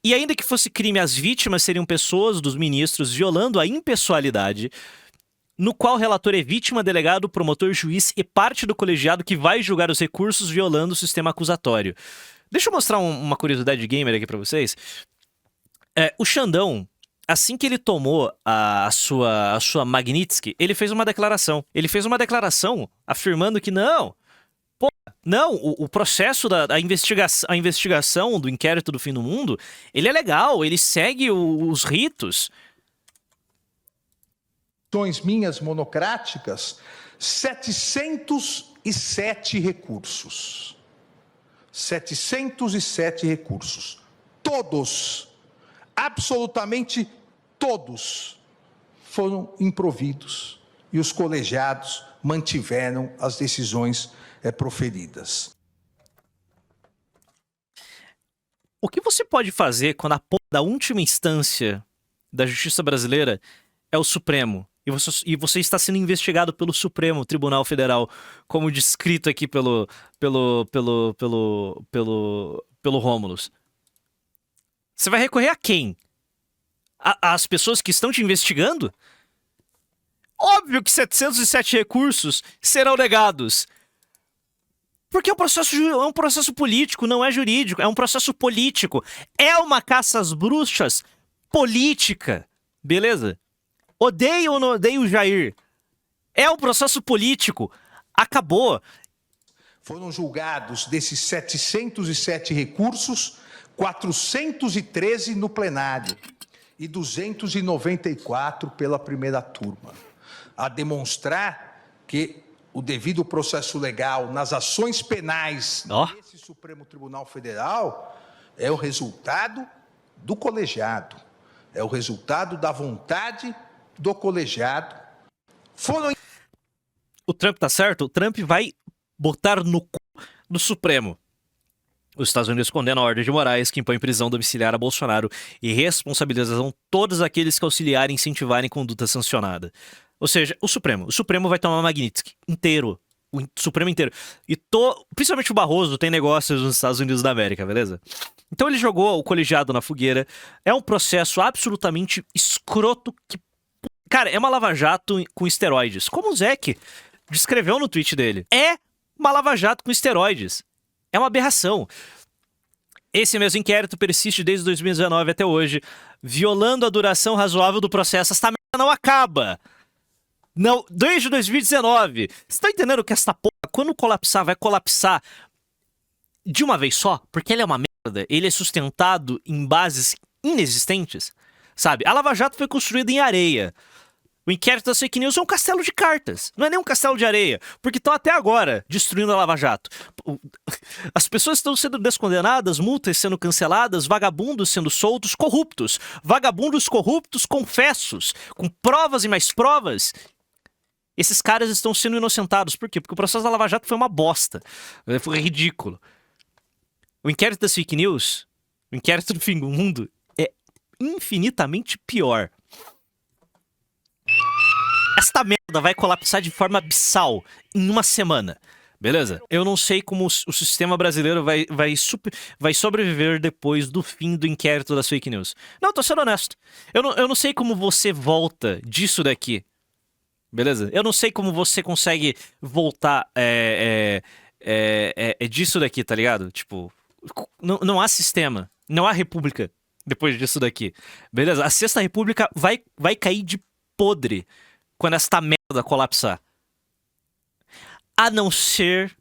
e ainda que fosse crime, as vítimas seriam pessoas dos ministros, violando a impessoalidade, no qual o relator é vítima, delegado, promotor, juiz e parte do colegiado que vai julgar os recursos, violando o sistema acusatório. Deixa eu mostrar uma curiosidade gamer aqui para vocês. O Xandão, assim que ele tomou a sua Magnitsky, ele fez uma declaração. Ele fez uma declaração afirmando que o processo da investigação do inquérito do fim do mundo, ele é legal, ele segue os ritos. Minhas monocráticas, 707 recursos. 707 recursos. Todos, absolutamente todos, foram improvidos e os colegiados mantiveram as decisões proferidas. O que você pode fazer quando a porra da última instância da justiça brasileira é o Supremo? E você está sendo investigado pelo Supremo Tribunal Federal, como descrito aqui pelo Rômulus. Você vai recorrer a quem? As pessoas que estão te investigando? Óbvio que 707 recursos serão negados. Porque é um processo político, não é jurídico. É um processo político. É uma caça às bruxas política. Beleza? Odeio ou não odeio o Jair? É um processo político. Acabou. Foram julgados desses 707 recursos, 413 no plenário e 294 pela primeira turma, a demonstrar que o devido processo legal nas ações penais desse Supremo Tribunal Federal é o resultado do colegiado, é o resultado da vontade do colegiado. O Trump tá certo? O Trump vai botar no cu do Supremo. Os Estados Unidos condenam a ordem de Moraes, que impõe prisão domiciliar a Bolsonaro e responsabilizam todos aqueles que auxiliarem e incentivarem conduta sancionada. Ou seja, o Supremo vai tomar Magnitsky inteiro. O Supremo inteiro. E principalmente o Barroso tem negócios nos Estados Unidos da América, beleza? Então ele jogou o colegiado na fogueira. É um processo absolutamente escroto que... Cara, é uma lava-jato com esteroides. Como o Zeke descreveu no tweet dele. É uma lava-jato com esteroides. É uma aberração. Esse mesmo inquérito persiste desde 2019 até hoje, violando a duração razoável do processo. Essa merda não acaba. Não, desde 2019. Vocês estão entendendo que essa porra, quando colapsar, vai colapsar de uma vez só? Porque ele é uma merda. Ele é sustentado em bases inexistentes. Sabe? A Lava Jato foi construída em areia. O inquérito das fake news é um castelo de cartas, não é nem um castelo de areia, porque estão até agora destruindo a Lava Jato. As pessoas estão sendo descondenadas, multas sendo canceladas, vagabundos sendo soltos, corruptos. Vagabundos corruptos confessos, com provas e mais provas. Esses caras estão sendo inocentados. Por quê? Porque o processo da Lava Jato foi uma bosta. Foi ridículo. O inquérito das fake news, o inquérito do fim do mundo, é infinitamente pior. Esta merda vai colapsar de forma abissal em uma semana. Beleza? Eu não sei como o sistema brasileiro vai sobreviver depois do fim do inquérito das fake news. Não, tô sendo honesto. Eu não sei como você volta disso daqui. Beleza? Eu não sei como você consegue voltar disso daqui, tá ligado? Tipo, não há sistema. Não há república depois disso daqui. Beleza? A Sexta República vai cair de podre quando esta merda colapsar. A não ser,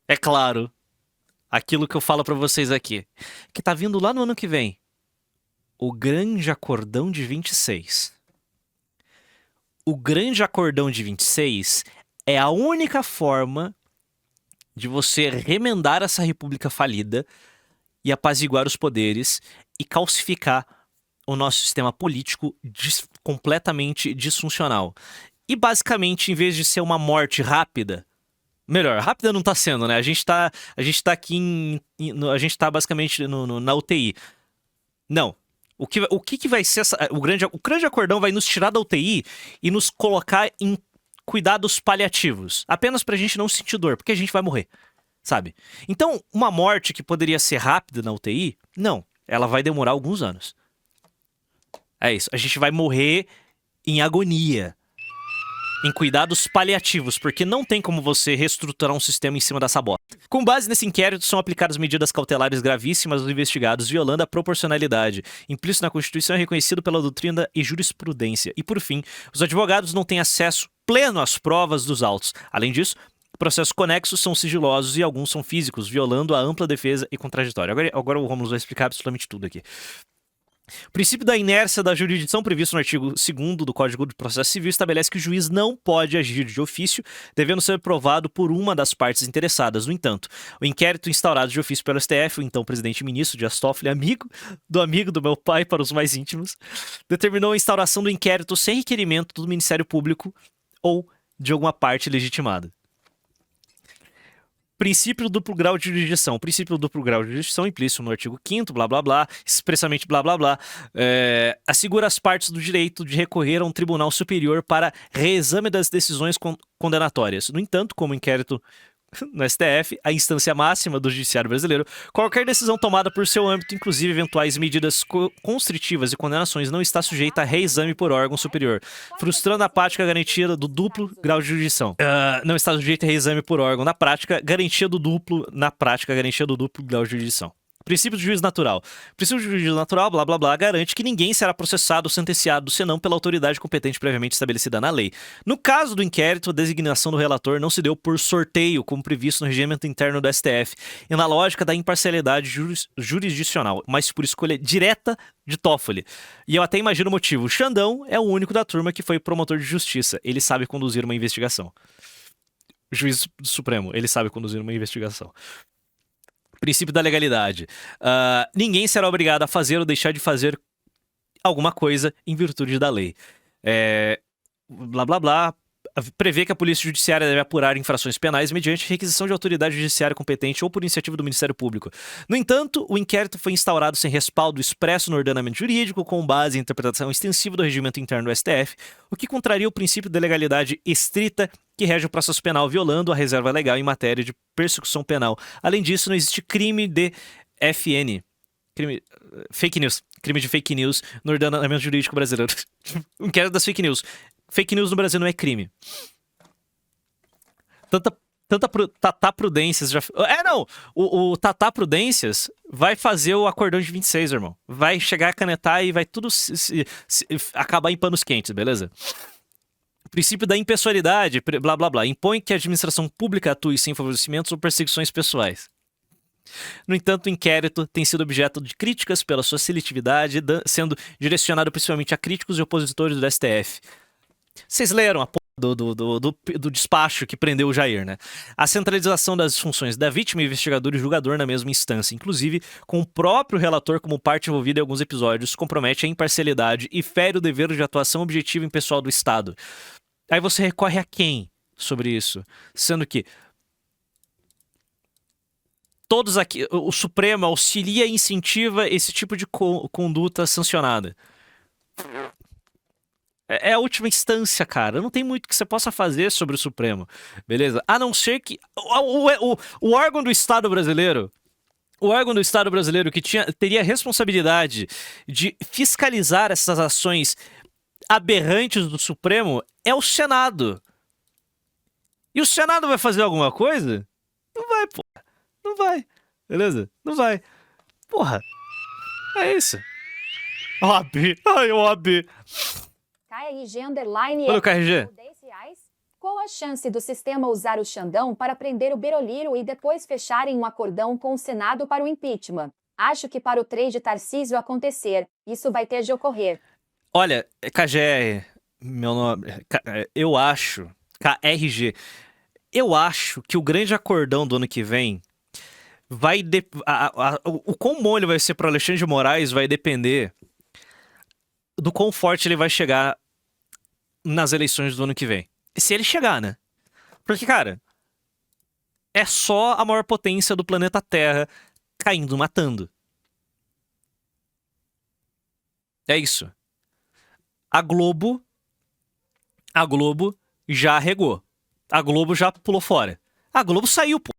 é claro, aquilo que eu falo pra vocês aqui, que tá vindo lá no ano que vem. O Grande Acordão de 26. O Grande Acordão de 26 é a única forma de você remendar essa república falida e apaziguar os poderes e calcificar o nosso sistema político completamente disfuncional. E basicamente, em vez de ser uma morte rápida, melhor, rápida não tá sendo, né? A gente tá aqui a gente tá basicamente na UTI. Não. O que vai ser o grande acordão vai nos tirar da UTI e nos colocar em cuidados paliativos. Apenas pra gente não sentir dor, porque a gente vai morrer, sabe? Então, uma morte que poderia ser rápida na UTI, não. Ela vai demorar alguns anos. É isso. A gente vai morrer em agonia. Em cuidados paliativos, porque não tem como você reestruturar um sistema em cima dessa bota. Com base nesse inquérito, são aplicadas medidas cautelares gravíssimas aos investigados, violando a proporcionalidade. Implícito na Constituição é reconhecido pela doutrina e jurisprudência. E, por fim, os advogados não têm acesso pleno às provas dos autos. Além disso, processos conexos são sigilosos e alguns são físicos, violando a ampla defesa e contraditório. Agora o Rômulo vai explicar absolutamente tudo aqui. O princípio da inércia da jurisdição, previsto no artigo 2º do Código de Processo Civil, estabelece que o juiz não pode agir de ofício, devendo ser provado por uma das partes interessadas. No entanto, o inquérito instaurado de ofício pelo STF, o então presidente ministro Dias Toffoli, amigo do meu pai para os mais íntimos, determinou a instauração do inquérito sem requerimento do Ministério Público ou de alguma parte legitimada. Princípio do duplo grau de jurisdição. O princípio do duplo grau de jurisdição, implícito no artigo 5º, blá blá blá, expressamente blá blá blá, assegura as partes do direito de recorrer a um tribunal superior para reexame das decisões condenatórias. No entanto, como inquérito no STF, a instância máxima do judiciário brasileiro, qualquer decisão tomada por seu âmbito, inclusive eventuais medidas constritivas e condenações, não está sujeita a reexame por órgão superior, frustrando a prática garantia do duplo grau de jurisdição. Não está sujeita a reexame por órgão na prática, garantia do duplo grau de jurisdição. Princípio do juízo natural. O princípio do juízo natural, blá blá blá, garante que ninguém será processado ou sentenciado senão pela autoridade competente previamente estabelecida na lei. No caso do inquérito, a designação do relator não se deu por sorteio, como previsto no regimento interno do STF, e na lógica da imparcialidade jurisdicional, mas por escolha direta de Toffoli. E eu até imagino o motivo. O Xandão é o único da turma que foi promotor de justiça. Ele sabe conduzir uma investigação. O juiz supremo, ele sabe conduzir uma investigação. Princípio da legalidade. Ninguém será obrigado a fazer ou deixar de fazer alguma coisa em virtude da lei. Blá blá blá. Prevê que a Polícia Judiciária deve apurar infrações penais mediante requisição de autoridade judiciária competente ou por iniciativa do Ministério Público. No entanto, o inquérito foi instaurado sem respaldo expresso no ordenamento jurídico, com base em interpretação extensiva do regimento interno do STF, o que contraria o princípio da legalidade estrita que rege o processo penal, violando a reserva legal em matéria de persecução penal. Além disso, não existe crime de fake news. Crime de fake news no ordenamento jurídico brasileiro. O inquérito das fake news. Fake news no Brasil não é crime. Tatá Prudências já... não! O Tatá Prudências vai fazer o acordão de 26, irmão. Vai chegar a canetar e vai tudo acabar em panos quentes, beleza? O princípio da impessoalidade, blá blá blá, impõe que a administração pública atue sem favorecimentos ou perseguições pessoais. No entanto, o inquérito tem sido objeto de críticas pela sua seletividade, sendo direcionado principalmente a críticos e opositores do STF. Vocês leram a porra do despacho que prendeu o Jair, né? A centralização das funções da vítima, investigador e julgador na mesma instância, inclusive com o próprio relator como parte envolvida em alguns episódios, compromete a imparcialidade e fere o dever de atuação objetiva e pessoal do Estado. Aí você recorre a quem sobre isso? Sendo que todos aqui, o Supremo auxilia e incentiva esse tipo de conduta sancionada. É a última instância, cara. Não tem muito que você possa fazer sobre o Supremo, beleza? A não ser que o órgão do Estado brasileiro, que teria a responsabilidade de fiscalizar essas ações aberrantes do Supremo é o Senado. E o Senado vai fazer alguma coisa? Não vai, porra. Não vai. Beleza? Não vai. Porra. É isso. OAB. Ai, OAB. KRG underline Olha o KRG. R$10. Qual a chance do sistema usar o Xandão para prender o Beroliro e depois fecharem um acordão com o Senado para o impeachment? Acho que para o trade Tarcísio acontecer, isso vai ter de ocorrer. Olha, KGR, meu nome, eu acho, KRG, eu acho que o grande acordão do ano que vem vai... o quão bom ele vai ser para Alexandre de Moraes vai depender do quão forte ele vai chegar nas eleições do ano que vem. Se ele chegar, né? Porque, cara, é só a maior potência do planeta Terra caindo, matando. É isso. A Globo já regou. A Globo já pulou fora. A Globo saiu, pô.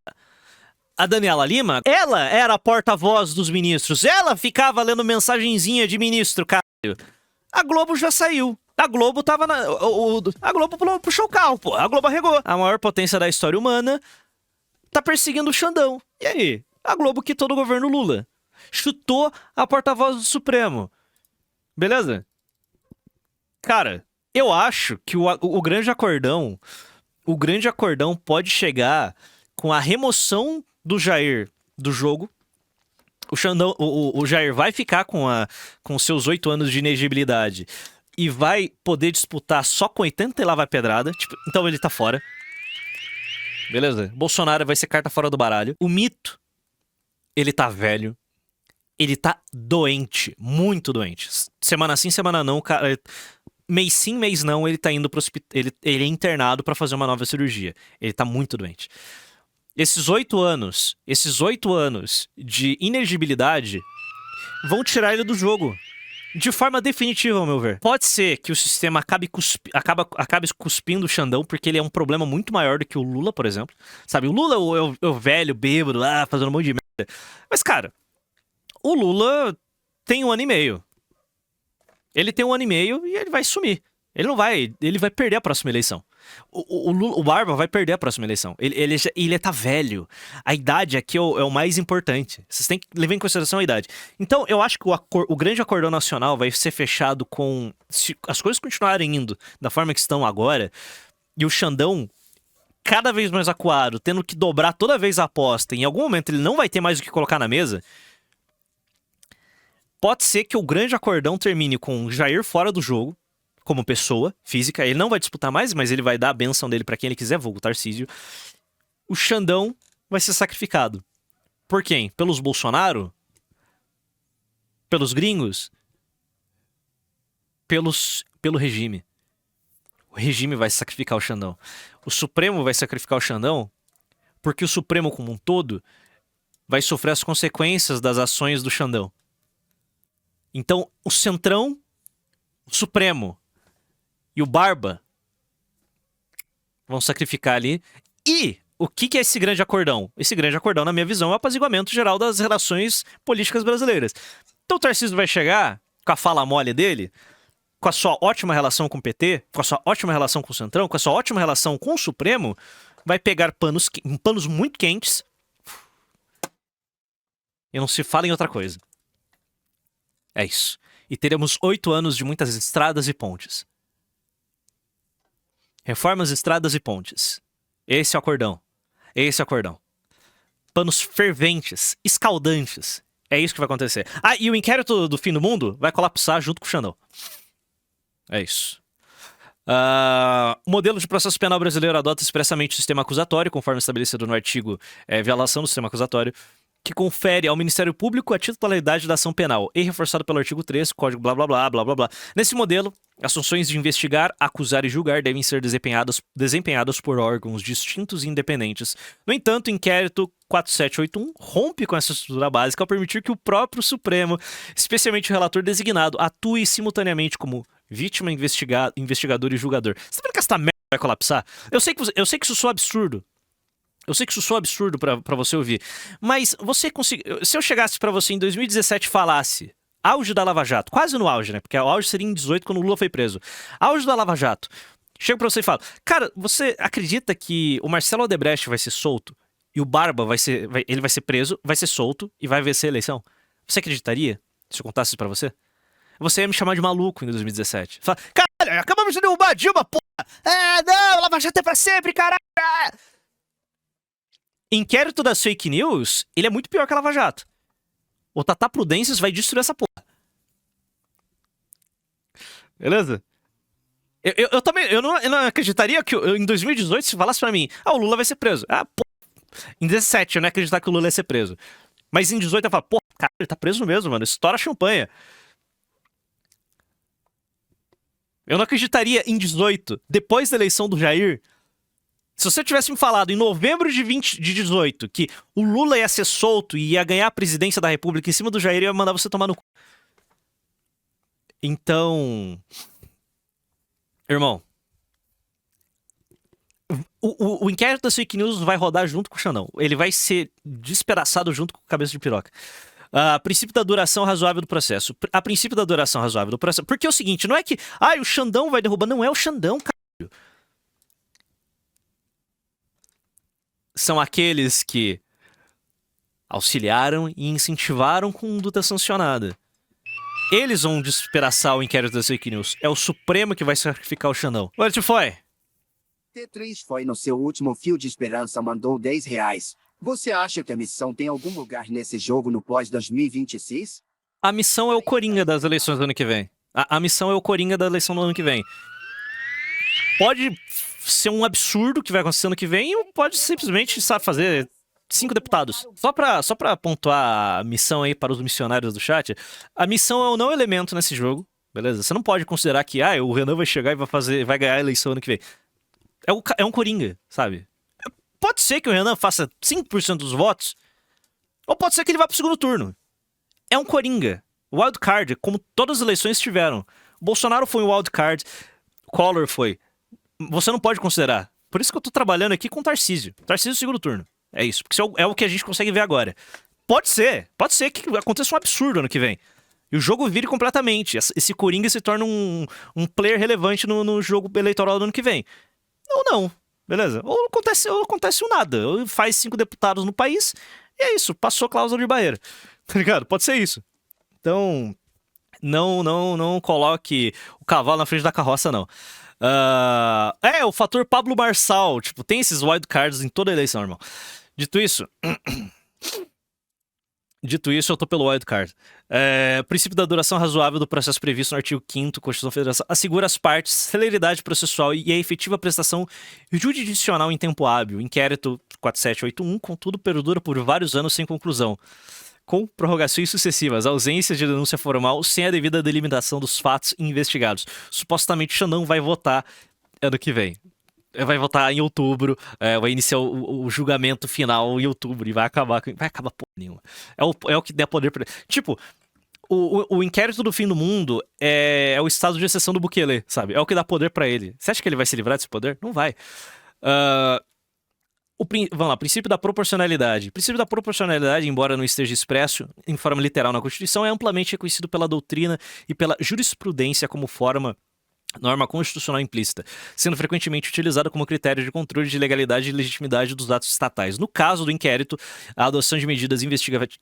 A Daniela Lima, ela era a porta-voz dos ministros. Ela ficava lendo mensagenzinha de ministro, cara. A Globo já saiu. A Globo tava na... a Globo puxou o carro, pô. A Globo arregou. A maior potência da história humana tá perseguindo o Xandão. E aí? A Globo quitou do governo Lula. Chutou a porta-voz do Supremo. Beleza? Cara, eu acho que o grande acordão... O grande acordão pode chegar com a remoção do Jair do jogo. O Xandão, o Jair vai ficar com seus 8 anos de inegibilidade e vai poder disputar só com 80 e lá vai pedrada. Tipo, então ele tá fora. Beleza? Bolsonaro vai ser carta fora do baralho. O mito, ele tá velho. Ele tá doente. Muito doente. Semana sim, semana não, cara. Mês sim, mês não, ele tá indo pro hospital. Ele é internado pra fazer uma nova cirurgia. Ele tá muito doente. Esses 8 anos de inegibilidade vão tirar ele do jogo. De forma definitiva, ao meu ver. Pode ser que o sistema acabe cuspindo o Xandão, porque ele é um problema muito maior do que o Lula, por exemplo. Sabe, o Lula é o velho bêbado lá, fazendo um monte de merda. Mas, cara, o Lula tem 1 ano e meio. Ele tem 1 ano e meio e ele vai sumir. Ele vai perder a próxima eleição. O Barba vai perder a próxima eleição. Ele tá velho. A idade aqui é o mais importante. Vocês têm que levar em consideração a idade. Então, eu acho que o grande acordão nacional vai ser fechado com... Se as coisas continuarem indo da forma que estão agora, e o Xandão cada vez mais acuado, tendo que dobrar toda vez a aposta, em algum momento ele não vai ter mais o que colocar na mesa, pode ser que o grande acordão termine com Jair fora do jogo, como pessoa física. Ele não vai disputar mais, mas ele vai dar a benção dele pra quem ele quiser, vulgo Tarcísio. O Xandão vai ser sacrificado. Por quem? Pelos Bolsonaro? Pelos gringos? Pelo regime. O regime vai sacrificar o Xandão. O Supremo vai sacrificar o Xandão porque o Supremo como um todo vai sofrer as consequências das ações do Xandão. Então, o Centrão, o Supremo e o Barba vão sacrificar ali. E o que é esse grande acordão? Esse grande acordão, na minha visão, é o apaziguamento geral das relações políticas brasileiras. Então o Tarcísio vai chegar com a fala mole dele, com a sua ótima relação com o PT, com a sua ótima relação com o Centrão, com a sua ótima relação com o Supremo, vai pegar panos muito quentes e não se fala em outra coisa. É isso. E teremos 8 anos de muitas estradas e pontes. Reformas, estradas e pontes. Esse é o acordão. Esse é o acordão. Panos ferventes, escaldantes. É isso que vai acontecer. Ah, e o inquérito do fim do mundo vai colapsar junto com o Xandão. É isso. O modelo de processo penal brasileiro adota expressamente o sistema acusatório, conforme estabelecido no artigo violação do sistema acusatório, que confere ao Ministério Público a titularidade da ação penal, e reforçado pelo artigo 3, código blá blá blá blá blá blá. Nesse modelo, as funções de investigar, acusar e julgar devem ser desempenhadas por órgãos distintos e independentes. No entanto, o inquérito 4781 rompe com essa estrutura básica ao permitir que o próprio Supremo, especialmente o relator designado, atue simultaneamente como vítima, investigador e julgador. Você tá vendo que essa merda vai colapsar? Eu sei que isso soa absurdo. Eu sei que isso soa absurdo pra você ouvir. Mas você conseguiu. Se eu chegasse pra você em 2017 e falasse auge da Lava Jato, quase no auge, né? Porque o auge seria em 18 quando o Lula foi preso. Auge da Lava Jato. Chego pra você e falo: cara, você acredita que o Marcelo Odebrecht vai ser solto? E o Barba ele vai ser preso, vai ser solto e vai vencer a eleição? Você acreditaria? Se eu contasse isso pra você? Você ia me chamar de maluco em 2017. Fala: caralho, acabamos de derrubar a Dilma, porra! Não, Lava Jato é pra sempre, caralho! Inquérito das fake news, ele é muito pior que a Lava Jato. O Tata Prudências vai destruir essa porra. Beleza? Eu também, eu não acreditaria que em 2018 se falasse pra mim, o Lula vai ser preso. Em 17 eu não ia acreditar que o Lula ia ser preso. Mas em 18 eu falo, pô, cara, ele tá preso mesmo, mano, estoura a champanhe. Eu não acreditaria em 18, depois da eleição do Jair. Se você tivesse me falado em novembro de 18 que o Lula ia ser solto e ia ganhar a presidência da República em cima do Jair, eu ia mandar você tomar no cu. Então, irmão, o inquérito das fake news vai rodar junto com o Xandão. Ele vai ser despedaçado junto com o cabeça de piroca. A princípio da duração razoável do processo. A princípio da duração razoável do processo. Porque é o seguinte, não é que o Xandão vai derrubar. Não é o Xandão, caralho. São aqueles que auxiliaram e incentivaram conduta sancionada. Eles vão despedaçar o inquérito das fake news. É o Supremo que vai sacrificar o Xandão. Olha, que foi? T3 foi no seu último fio de esperança, mandou R$10. Você acha que a missão tem algum lugar nesse jogo no pós-2026? A missão é o Coringa das eleições do ano que vem. A missão é o Coringa da eleição do ano que vem. Pode ser um absurdo que vai acontecer ano que vem, ou pode simplesmente, fazer 5 deputados. Só pra pontuar a missão aí para os missionários do chat, a missão é o não elemento nesse jogo, beleza? Você não pode considerar que, o Renan vai chegar e vai ganhar a eleição ano que vem. É um Coringa, sabe? Pode ser que o Renan faça 5% dos votos, ou pode ser que ele vá pro segundo turno. É um Coringa. Wildcard, como todas as eleições tiveram. Bolsonaro foi um wildcard, Collor foi. Você não pode considerar. Por isso que eu tô trabalhando aqui com o Tarcísio. Tarcísio segundo turno. É isso. Porque isso é o que a gente consegue ver agora. Pode ser que aconteça um absurdo ano que vem. E o jogo vire completamente. Esse Coringa se torna um player relevante no jogo eleitoral do ano que vem. Ou não. Beleza? Ou acontece o nada. Ou faz 5 deputados no país e é isso. Passou a cláusula de barreira. Tá ligado? Pode ser isso. Então, não coloque o cavalo na frente da carroça, não. O fator Pablo Marçal. Tipo, tem esses wildcards em toda eleição, irmão. Dito isso, eu tô pelo wildcard. Princípio da duração razoável do processo previsto no artigo 5º da Constituição Federal assegura às partes celeridade processual e a efetiva prestação jurisdicional em tempo hábil. Inquérito 4781, contudo, perdura por vários anos sem conclusão, com prorrogações sucessivas, ausência de denúncia formal sem a devida delimitação dos fatos investigados. Supostamente, Xandão vai votar ano que vem. Vai votar em outubro, vai iniciar o julgamento final em outubro e vai acabar porra nenhuma. É o que der poder pra... Tipo, o inquérito do fim do mundo é o estado de exceção do Bukele, sabe? É o que dá poder pra ele. Você acha que ele vai se livrar desse poder? Não vai. Vamos lá, princípio da proporcionalidade. O princípio da proporcionalidade, embora não esteja expresso em forma literal na Constituição, é amplamente reconhecido pela doutrina e pela jurisprudência como norma constitucional implícita, sendo frequentemente utilizada como critério de controle de legalidade e legitimidade dos atos estatais. No caso do inquérito, a adoção de medidas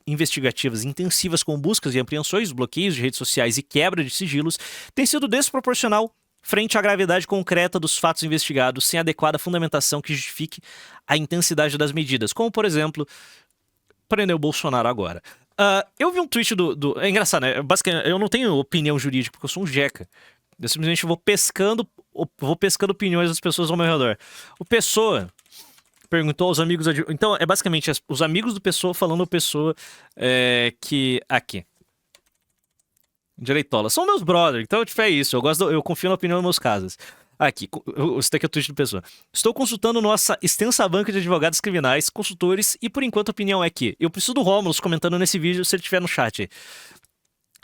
investigativas intensivas com buscas e apreensões, bloqueios de redes sociais e quebra de sigilos tem sido desproporcional frente à gravidade concreta dos fatos investigados, sem adequada fundamentação que justifique a intensidade das medidas, como, por exemplo, prender o Bolsonaro agora. Eu vi um tweet É engraçado, né? Basicamente, eu não tenho opinião jurídica, porque eu sou um jeca. Eu simplesmente vou pescando opiniões das pessoas ao meu redor. O Pessoa perguntou aos amigos... Então, é basicamente os amigos do Pessoa falando ao Pessoa que... Aqui. Direitola. São meus brothers, então tipo, é isso. Eu confio na opinião dos meus casos. Aqui, esse daqui é o tweet do Pessoa. Estou consultando nossa extensa banca de advogados criminais, consultores, e por enquanto a opinião é que eu preciso do Romulus comentando nesse vídeo se ele estiver no chat.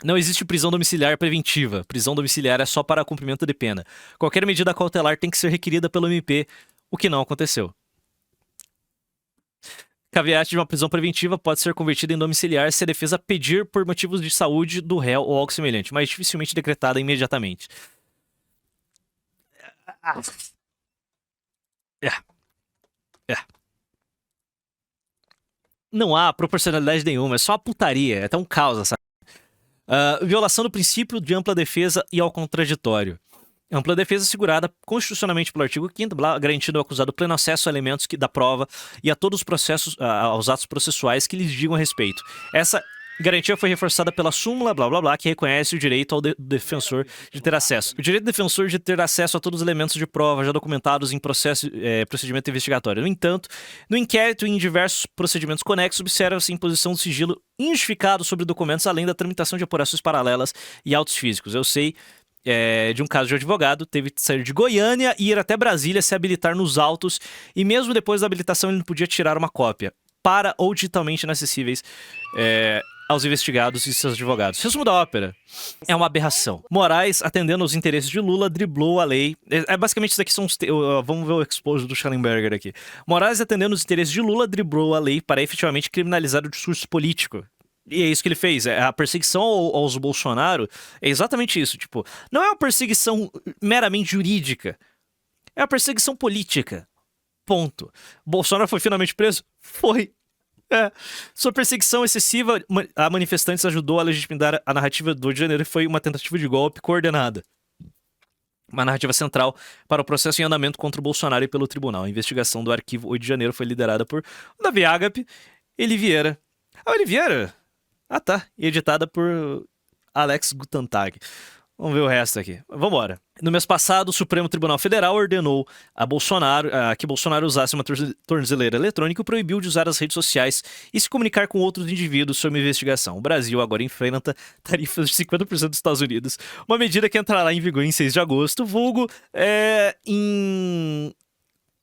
Não existe prisão domiciliar preventiva. Prisão domiciliar é só para cumprimento de pena. Qualquer medida cautelar tem que ser requerida pelo MP, o que não aconteceu. Caveat de uma prisão preventiva pode ser convertida em domiciliar se a defesa pedir por motivos de saúde do réu ou algo semelhante, mas dificilmente decretada imediatamente. Não há proporcionalidade nenhuma, é só uma putaria, é até um caos, sabe? Violação do princípio de ampla defesa e ao contraditório. Ampla defesa assegurada constitucionalmente pelo artigo 5º, garantindo ao acusado pleno acesso a elementos da prova e a todos os processos, aos atos processuais que lhes digam a respeito. Essa garantia foi reforçada pela súmula, que reconhece o direito ao defensor de ter acesso. O direito do defensor de ter acesso a todos os elementos de prova já documentados em procedimento investigatório. No entanto, no inquérito e em diversos procedimentos conexos, observa-se imposição de sigilo injustificado sobre documentos, além da tramitação de apurações paralelas e autos físicos. Eu sei de um caso de advogado, teve que sair de Goiânia e ir até Brasília se habilitar nos autos, e mesmo depois da habilitação ele não podia tirar uma cópia, para ou digitalmente inacessíveis aos investigados e seus advogados. Resumo da ópera. É uma aberração. Moraes, atendendo aos interesses de Lula, driblou a lei. Basicamente, isso aqui são os... Vamos ver o expose do Schellenberger aqui. Moraes, atendendo os interesses de Lula, driblou a lei para efetivamente criminalizar o discurso político. E é isso que ele fez. A perseguição aos Bolsonaro é exatamente isso. Tipo, não é uma perseguição meramente jurídica. É uma perseguição política. Ponto. Bolsonaro foi finalmente preso? Foi. Sua perseguição excessiva a manifestantes ajudou a legitimar a narrativa do 8 de janeiro e foi uma tentativa de golpe coordenada. Uma narrativa central para o processo em andamento contra o Bolsonaro e pelo tribunal. A investigação do arquivo 8 de janeiro foi liderada por Davi Agape, Eliviera. Oliveira? Tá. E editada por Alex Gutantag. Vamos ver o resto aqui. Vambora. No mês passado, o Supremo Tribunal Federal ordenou a Bolsonaro que Bolsonaro usasse uma tornozeleira eletrônica e proibiu de usar as redes sociais e se comunicar com outros indivíduos sobre a investigação. O Brasil agora enfrenta tarifas de 50% dos Estados Unidos, uma medida que entrará em vigor em 6 de agosto, vulgo em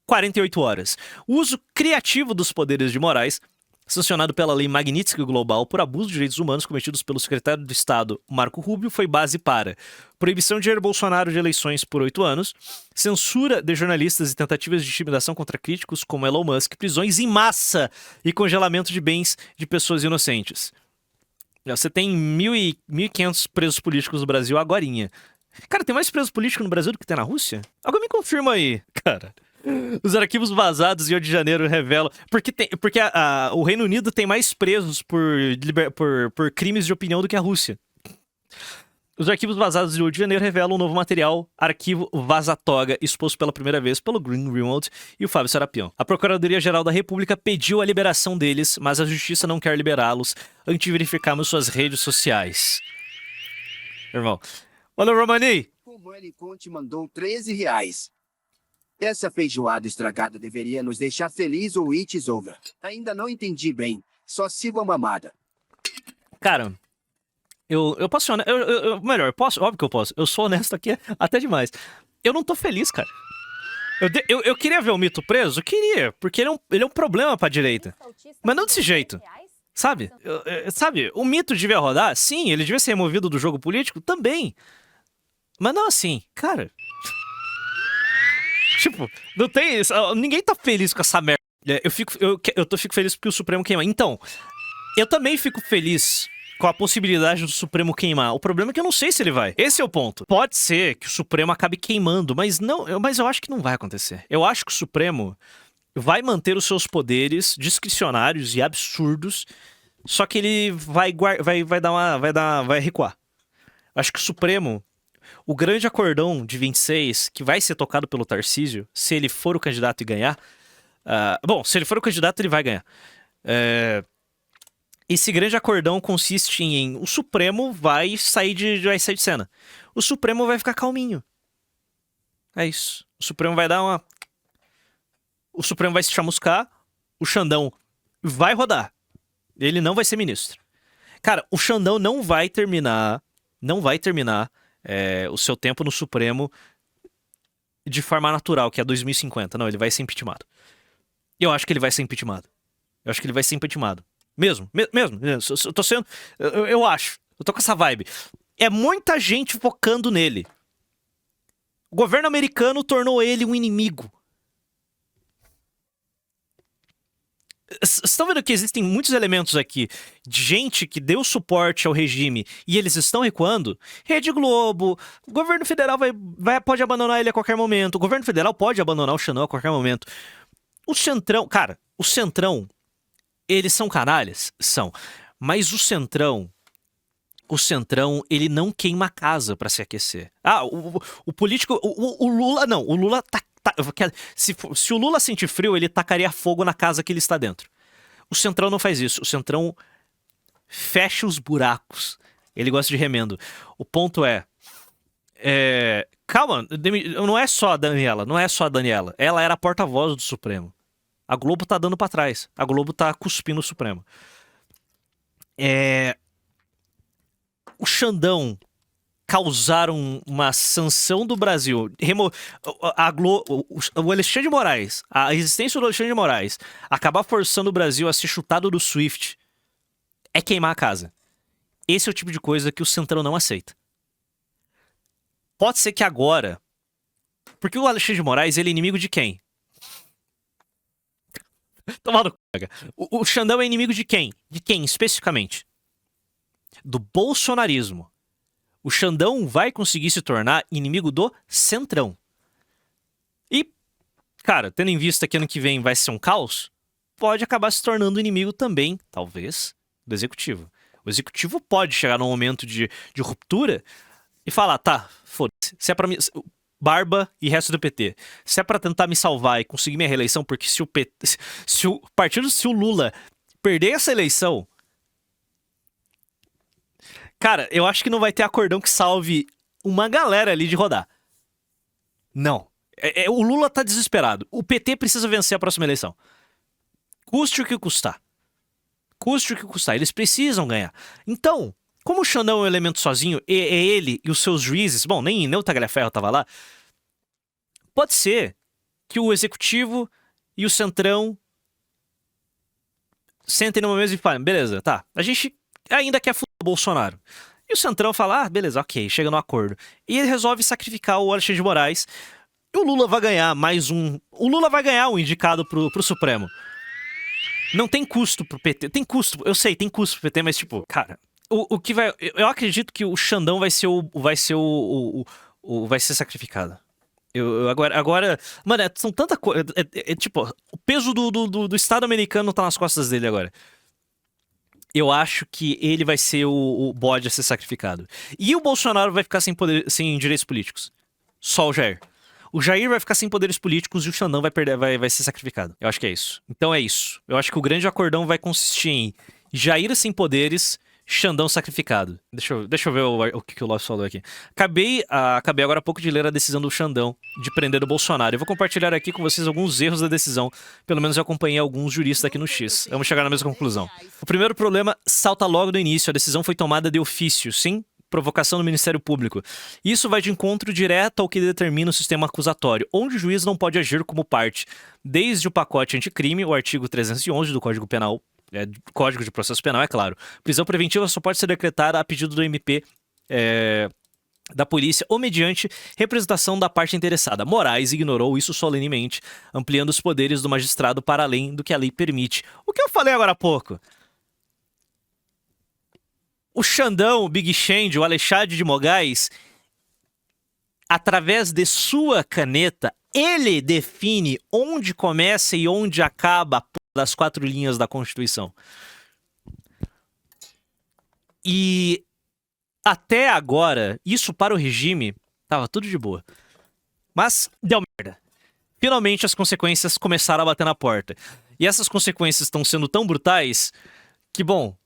48 horas. O uso criativo dos poderes de Moraes, sancionado pela Lei Magnitsky Global por abuso de direitos humanos cometidos pelo secretário de Estado Marco Rubio, foi base para proibição de Jair Bolsonaro de eleições por 8 anos, censura de jornalistas e tentativas de intimidação contra críticos como Elon Musk, prisões em massa e congelamento de bens de pessoas inocentes. Você tem 1.500 presos políticos no Brasil agorinha. Cara, tem mais presos políticos no Brasil do que tem na Rússia? Alguém me confirma aí, cara. Os arquivos vazados em 8 de janeiro revelam... Porque o Reino Unido tem mais presos por crimes de opinião do que a Rússia. Os arquivos vazados de 8 de janeiro revelam um novo material, arquivo Vazatoga, exposto pela primeira vez pelo Greenwald e o Fábio Serapião. A Procuradoria-Geral da República pediu a liberação deles, mas a Justiça não quer liberá-los antes de verificarmos suas redes sociais. Irmão. Olha o Romani! O Mani Conte mandou R$13. Essa feijoada estragada deveria nos deixar feliz ou it is over. Ainda não entendi bem. Só sigo a mamada. Cara, eu posso ser honesto. Melhor, eu posso? Óbvio que eu posso. Eu sou honesto aqui até demais. Eu não tô feliz, cara. Eu queria ver o Mito preso? Eu queria, porque ele é um problema pra direita. Mas não desse jeito. Sabe? Sabe, o Mito devia rodar? Sim, ele devia ser removido do jogo político? Também. Mas não assim, cara... Tipo, não tem isso. Ninguém tá feliz com essa merda. Eu fico feliz porque o Supremo queima. Então, eu também fico feliz com a possibilidade do Supremo queimar. O problema é que eu não sei se ele vai. Esse é o ponto. Pode ser que o Supremo acabe queimando, mas eu acho que não vai acontecer. Eu acho que o Supremo vai manter os seus poderes discricionários e absurdos, só que ele vai recuar. Acho que o Supremo... O grande acordão de 26, que vai ser tocado pelo Tarcísio, se ele for o candidato e ganhar... bom, se ele for o candidato, ele vai ganhar. Esse grande acordão consiste em o Supremo vai sair de cena. O Supremo vai ficar calminho. É isso. O Supremo vai dar uma... O Supremo vai se chamuscar. O Xandão vai rodar. Ele não vai ser ministro. Cara, o Xandão não vai terminar o seu tempo no Supremo de forma natural, que é 2050. Não, ele vai ser impeachmentado. Eu acho que ele vai ser impeachmentado. Mesmo. Eu tô sendo... Eu acho. Eu tô com essa vibe. É muita gente focando nele. O governo americano tornou ele um inimigo. Vocês estão vendo que existem muitos elementos aqui de gente que deu suporte ao regime e eles estão recuando? Rede Globo, o governo federal pode abandonar ele a qualquer momento. O governo federal pode abandonar o Xandão a qualquer momento. O Centrão, cara, o Centrão, eles são canalhas? São. Mas o Centrão, ele não queima a casa pra se aquecer. Ah, o político, o Lula, não, o Lula tá... Se o Lula sentir frio, ele tacaria fogo na casa que ele está dentro. O Centrão não faz isso. O Centrão fecha os buracos. Ele gosta de remendo. O ponto é... Calma, não é só a Daniela. Ela era a porta-voz do Supremo. A Globo tá dando pra trás. A Globo tá cuspindo o Supremo. O Xandão causaram uma sanção do Brasil, o Alexandre de Moraes, a existência do Alexandre de Moraes, acabar forçando o Brasil a ser chutado do SWIFT, é queimar a casa. Esse é o tipo de coisa que o Centrão não aceita. Pode ser que agora... Porque o Alexandre de Moraes, ele é inimigo de quem? Tomado c... O Xandão é inimigo de quem? De quem, especificamente? Do bolsonarismo. O Xandão vai conseguir se tornar inimigo do Centrão. E, cara, tendo em vista que ano que vem vai ser um caos, pode acabar se tornando inimigo também, talvez, do Executivo. O Executivo pode chegar num momento de ruptura e falar, tá, foda-se, se é pra mim... Barba e resto do PT. Se é pra tentar me salvar e conseguir minha reeleição, porque se o Lula perder essa eleição... Cara, eu acho que não vai ter acordão que salve uma galera ali de rodar. Não. O Lula tá desesperado. O PT precisa vencer a próxima eleição. Custe o que custar. Eles precisam ganhar. Então, como o Xandão é um elemento sozinho, é ele e os seus juízes... Bom, nem o Tagliaferro tava lá. Pode ser que o Executivo e o Centrão sentem numa mesa e falem, beleza, tá, a gente ainda quer fuder o Bolsonaro. E o Centrão fala, beleza, ok, chega no acordo. E ele resolve sacrificar o Alexandre de Moraes. E o Lula vai ganhar mais um... O Lula vai ganhar um indicado pro Supremo. Não tem custo pro PT. Tem custo, eu sei, tem custo pro PT, mas tipo, cara... O que vai... Eu acredito que o Xandão vai ser sacrificado. Agora... Mano, são tanta coisa... Tipo, o peso do Estado americano tá nas costas dele agora. Eu acho que ele vai ser o bode a ser sacrificado. E o Bolsonaro vai ficar sem direitos políticos. Só o Jair. O Jair vai ficar sem poderes políticos e o Xandão vai ser sacrificado. Eu acho que é isso. Então é isso. Eu acho que o grande acordão vai consistir em Jair sem poderes, Xandão sacrificado. Deixa eu ver o que o Lopes falou aqui. Acabei agora há pouco de ler a decisão do Xandão de prender o Bolsonaro. Eu vou compartilhar aqui com vocês alguns erros da decisão. Pelo menos eu acompanhei alguns juristas aqui no X. Vamos chegar na mesma conclusão. O primeiro problema salta logo do início. A decisão foi tomada de ofício, sim? Provocação do Ministério Público. Isso vai de encontro direto ao que determina o sistema acusatório, onde o juiz não pode agir como parte, desde o pacote anticrime, o artigo 311 do Código Penal, Código de Processo Penal, é claro. Prisão preventiva só pode ser decretada a pedido do MP da polícia ou mediante representação da parte interessada. Moraes ignorou isso solenemente, ampliando os poderes do magistrado para além do que a lei permite. O que eu falei agora há pouco? O Xandão, o Big Xande, o Alexandre de Moraes, através de sua caneta, ele define onde começa e onde acaba a porra das 4 linhas da Constituição. E até agora, isso para o regime, tava tudo de boa. Mas deu merda. Finalmente as consequências começaram a bater na porta. E essas consequências estão sendo tão brutais que, bom,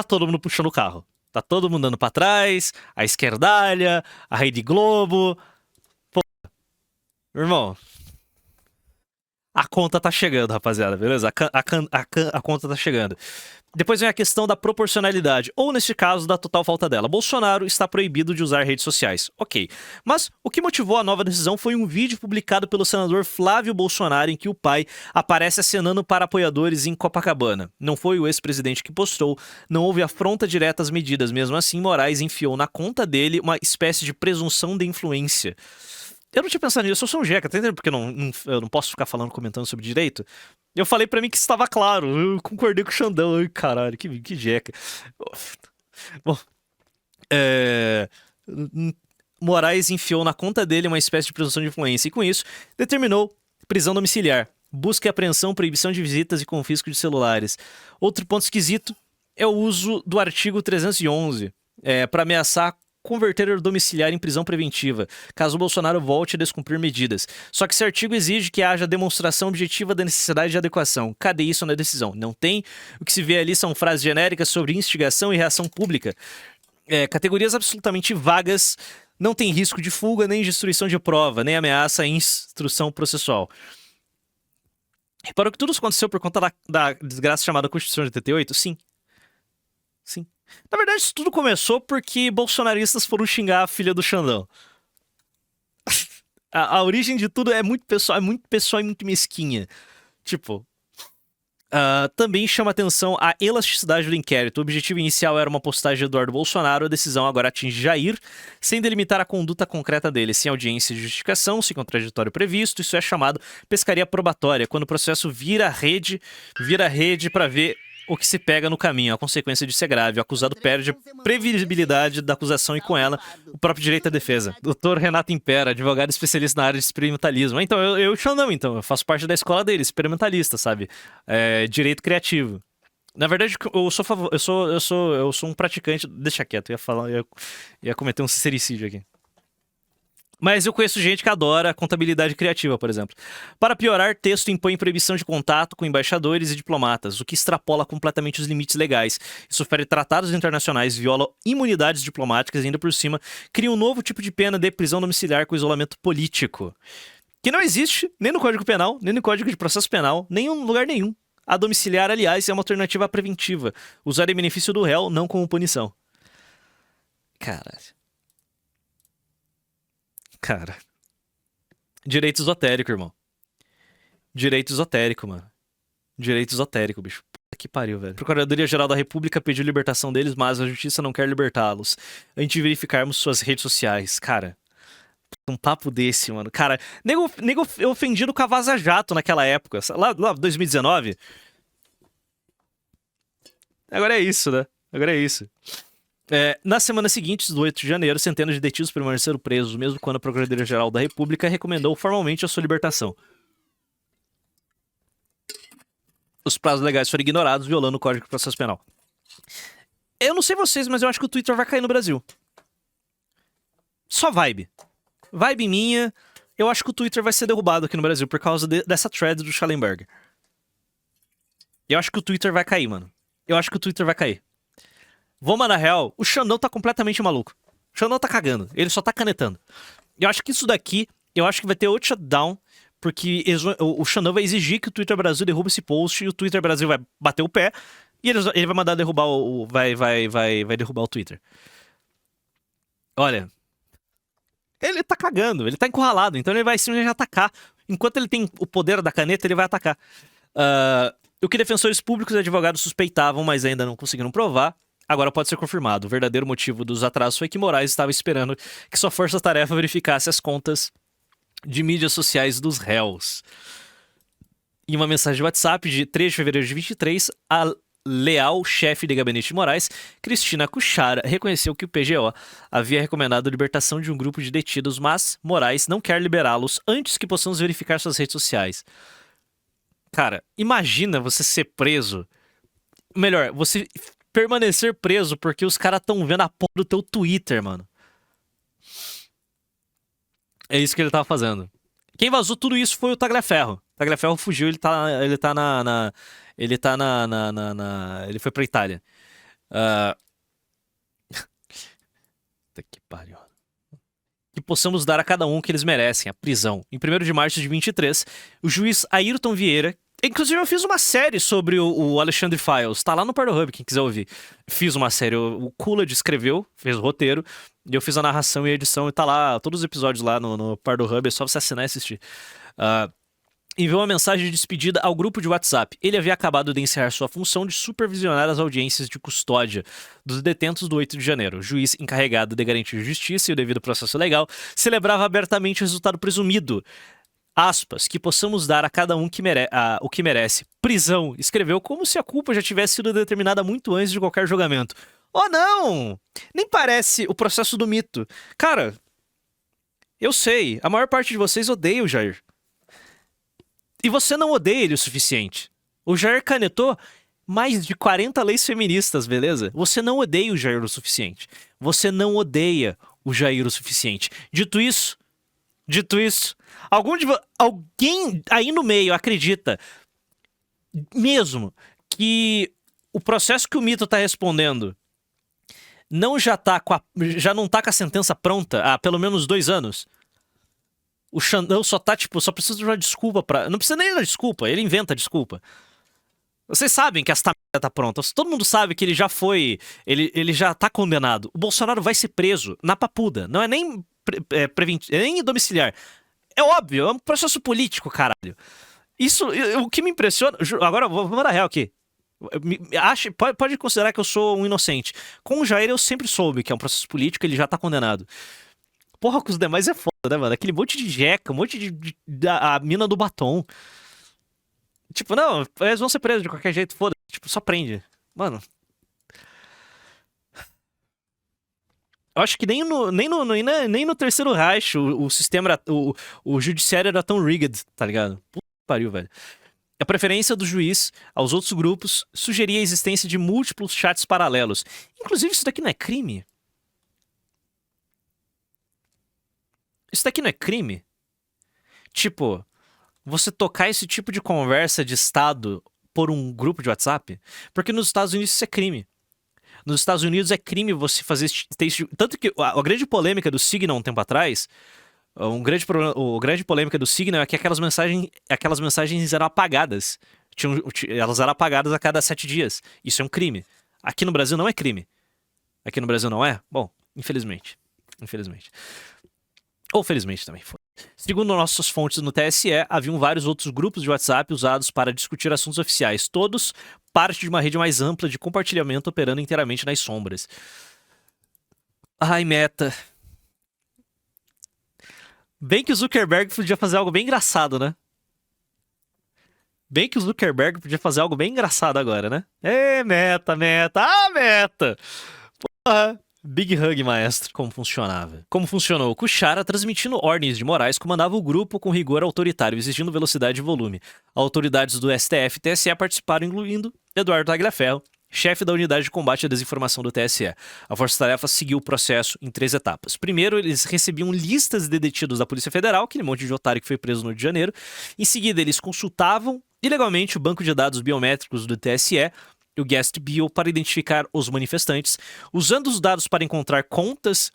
tá todo mundo puxando o carro. Tá todo mundo andando pra trás, a esquerdalha, a Rede Globo. Pô, irmão, a conta tá chegando, rapaziada, beleza? A conta tá chegando. Depois vem a questão da proporcionalidade, ou neste caso, da total falta dela. Bolsonaro está proibido de usar redes sociais. Ok. Mas o que motivou a nova decisão foi um vídeo publicado pelo senador Flávio Bolsonaro em que o pai aparece acenando para apoiadores em Copacabana. Não foi o ex-presidente que postou, não houve afronta direta às medidas. Mesmo assim, Moraes enfiou na conta dele uma espécie de presunção de influência. Eu não tinha pensado nisso, eu sou um jeca, tá entendendo? Porque eu não posso ficar comentando sobre direito. Eu falei pra mim que estava claro, eu concordei com o Xandão. Ai, caralho, que jeca. Bom, Moraes enfiou na conta dele uma espécie de presunção de influência e com isso determinou prisão domiciliar, busca e apreensão, proibição de visitas e confisco de celulares. Outro ponto esquisito é o uso do artigo 311 para ameaçar converter o domiciliar em prisão preventiva, caso o Bolsonaro volte a descumprir medidas. Só que esse artigo exige que haja demonstração objetiva da necessidade de adequação. Cadê isso na decisão? Não tem. O que se vê ali são frases genéricas sobre instigação e reação pública. Categorias absolutamente vagas, não tem risco de fuga, nem destruição de prova, nem ameaça à instrução processual. Reparou que tudo isso aconteceu por conta da desgraça chamada Constituição de 88? Sim. Sim. Na verdade, isso tudo começou porque bolsonaristas foram xingar a filha do Xandão. A origem de tudo é muito pessoal e muito mesquinha. Tipo, também chama atenção a elasticidade do inquérito. O objetivo inicial era uma postagem de Eduardo Bolsonaro, a decisão agora atinge Jair, sem delimitar a conduta concreta dele, sem audiência de justificação, sem contraditório previsto. Isso é chamado pescaria probatória, quando o processo vira rede para ver o que se pega no caminho. A consequência disso é grave. O acusado perde a previsibilidade da acusação e, com ela, o próprio direito à defesa. Dr. Renato Impera, advogado especialista na área de experimentalismo. Então, eu Xandão, então. Eu faço parte da escola dele, experimentalista, sabe? Direito criativo. Na verdade, eu sou um praticante... Deixa quieto, eu ia cometer um sincericídio aqui. Mas eu conheço gente que adora contabilidade criativa, por exemplo. Para piorar, texto impõe proibição de contato com embaixadores e diplomatas, o que extrapola completamente os limites legais. Isso fere tratados internacionais, viola imunidades diplomáticas e ainda por cima cria um novo tipo de pena de prisão domiciliar com isolamento político, que não existe nem no Código Penal, nem no Código de Processo Penal, nem em lugar nenhum. A domiciliar, aliás, é uma alternativa preventiva. Usar em benefício do réu, não como punição. Caralho. Cara. Direito esotérico, irmão. Direito esotérico, mano. Direito esotérico, bicho. Puta que pariu, velho. A Procuradoria-Geral da República pediu libertação deles, mas a justiça não quer libertá-los. Antes de verificarmos suas redes sociais. Cara, um papo desse, mano. Cara, nego ofendido com a Vaza Jato naquela época. Lá 2019. Agora é isso, né? Agora é isso. Na semana seguinte, do 8 de janeiro, centenas de detidos permaneceram presos, mesmo quando a Procuradoria-Geral da República recomendou formalmente a sua libertação. Os prazos legais foram ignorados, violando o Código de Processo Penal. Eu não sei vocês, mas eu acho que o Twitter vai cair no Brasil. Só vibe. Vibe minha. Eu acho que o Twitter vai ser derrubado aqui no Brasil por causa dessa thread do Schallenberg. Eu acho que o Twitter vai cair, mano. Eu acho que o Twitter vai cair. Vamos na real, o Xandão tá completamente maluco. O Xandão tá cagando, ele só tá canetando. Eu acho que isso daqui, eu acho que vai ter outro shutdown, porque o Xandão vai exigir que o Twitter Brasil derrube esse post, e o Twitter Brasil vai bater o pé, e ele vai mandar derrubar vai derrubar o Twitter. Olha, ele tá cagando, ele tá encurralado, então ele vai simplesmente atacar. Enquanto ele tem o poder da caneta, ele vai atacar. O que defensores públicos e advogados suspeitavam, mas ainda não conseguiram provar, agora pode ser confirmado. O verdadeiro motivo dos atrasos foi que Moraes estava esperando que sua força-tarefa verificasse as contas de mídias sociais dos réus. Em uma mensagem de WhatsApp de 3 de fevereiro de 23, a leal chefe de gabinete de Moraes, Cristina Kuchara, reconheceu que o PGO havia recomendado a libertação de um grupo de detidos, mas Moraes não quer liberá-los antes que possamos verificar suas redes sociais. Cara, imagina você ser preso. Melhor, você permanecer preso porque os caras estão vendo a porra do teu Twitter, mano. É isso que ele tava fazendo. Quem vazou tudo isso foi o Tagliaferro. O Tagliaferro fugiu, ele foi pra Itália. Ah, Puta que pariu. Que possamos dar a cada um o que eles merecem, a prisão. Em 1º de março de 23, o juiz Ayrton Vieira... Inclusive, eu fiz uma série sobre o Alexandre Files. Tá lá no Pardo Hub, quem quiser ouvir. Fiz uma série. O Coolidge escreveu, fez o roteiro. E eu fiz a narração e a edição. E tá lá, todos os episódios lá no Pardo Hub. É só você assinar e assistir. Enviou uma mensagem de despedida ao grupo de WhatsApp. Ele havia acabado de encerrar sua função de supervisionar as audiências de custódia dos detentos do 8 de janeiro. O juiz encarregado de garantir justiça e o devido processo legal celebrava abertamente o resultado presumido. Aspas, que possamos dar a cada um o que merece. Prisão, escreveu como se a culpa já tivesse sido determinada muito antes de qualquer julgamento. Oh, não! Nem parece o processo do mito. Cara, eu sei, a maior parte de vocês odeia o Jair. E você não odeia ele o suficiente. O Jair canetou mais de 40 leis feministas, beleza? Você não odeia o Jair o suficiente. Você não odeia o Jair o suficiente. Dito isso, alguém aí no meio acredita mesmo que o processo que o mito tá respondendo já não tá com a sentença pronta há pelo menos 2 anos? O Xandão só precisa de uma desculpa pra... Não precisa nem da desculpa, ele inventa a desculpa. Vocês sabem que esta merda tá pronta. Todo mundo sabe que ele já foi... Ele já tá condenado. O Bolsonaro vai ser preso na papuda. Não é nem preventivo, é nem domiciliar. É óbvio, é um processo político, caralho. Isso, o que me impressiona... Agora, vou mandar real aqui. Pode considerar que eu sou um inocente. Com o Jair, eu sempre soube que é um processo político, ele já tá condenado. Porra, com os demais é foda, né, mano? Aquele monte de jeca, um monte a mina do batom. Tipo, não, eles vão ser presos de qualquer jeito, foda. Tipo, só prende. Mano. Eu acho que nem no Terceiro Reich o sistema era, o judiciário era tão rigged, tá ligado? Puta que pariu, velho. A preferência do juiz aos outros grupos sugeria a existência de múltiplos chats paralelos. Inclusive, isso daqui não é crime? Isso daqui não é crime? Tipo, você tocar esse tipo de conversa de Estado por um grupo de WhatsApp? Porque nos Estados Unidos isso é crime. Nos Estados Unidos é crime você fazer tanto que a grande polêmica do Signal um tempo atrás, a grande polêmica do Signal é que aquelas mensagens eram apagadas. Elas eram apagadas a cada 7 dias. Isso é um crime. Aqui no Brasil não é crime. Aqui no Brasil não é? Bom, infelizmente. Ou felizmente também foi. Segundo nossas fontes no TSE, haviam vários outros grupos de WhatsApp usados para discutir assuntos oficiais, todos parte de uma rede mais ampla de compartilhamento operando inteiramente nas sombras. Ai, Meta. Bem que o Zuckerberg podia fazer algo bem engraçado, né? Bem que o Zuckerberg podia fazer algo bem engraçado agora, né? Meta. Meta! Porra. Big Hug, maestro. Como funcionava? Como funcionou? Kuchara, transmitindo ordens de Moraes, comandava o grupo com rigor autoritário, exigindo velocidade e volume. Autoridades do STF e TSE participaram, incluindo Eduardo Tagliaferro, chefe da unidade de combate à desinformação do TSE. A Força-Tarefa seguiu o processo em 3 etapas. Primeiro, eles recebiam listas de detidos da Polícia Federal, aquele monte de otário que foi preso no Rio de Janeiro. Em seguida, eles consultavam ilegalmente o banco de dados biométricos do TSE, o Guest Bio, para identificar os manifestantes, usando os dados para encontrar contas...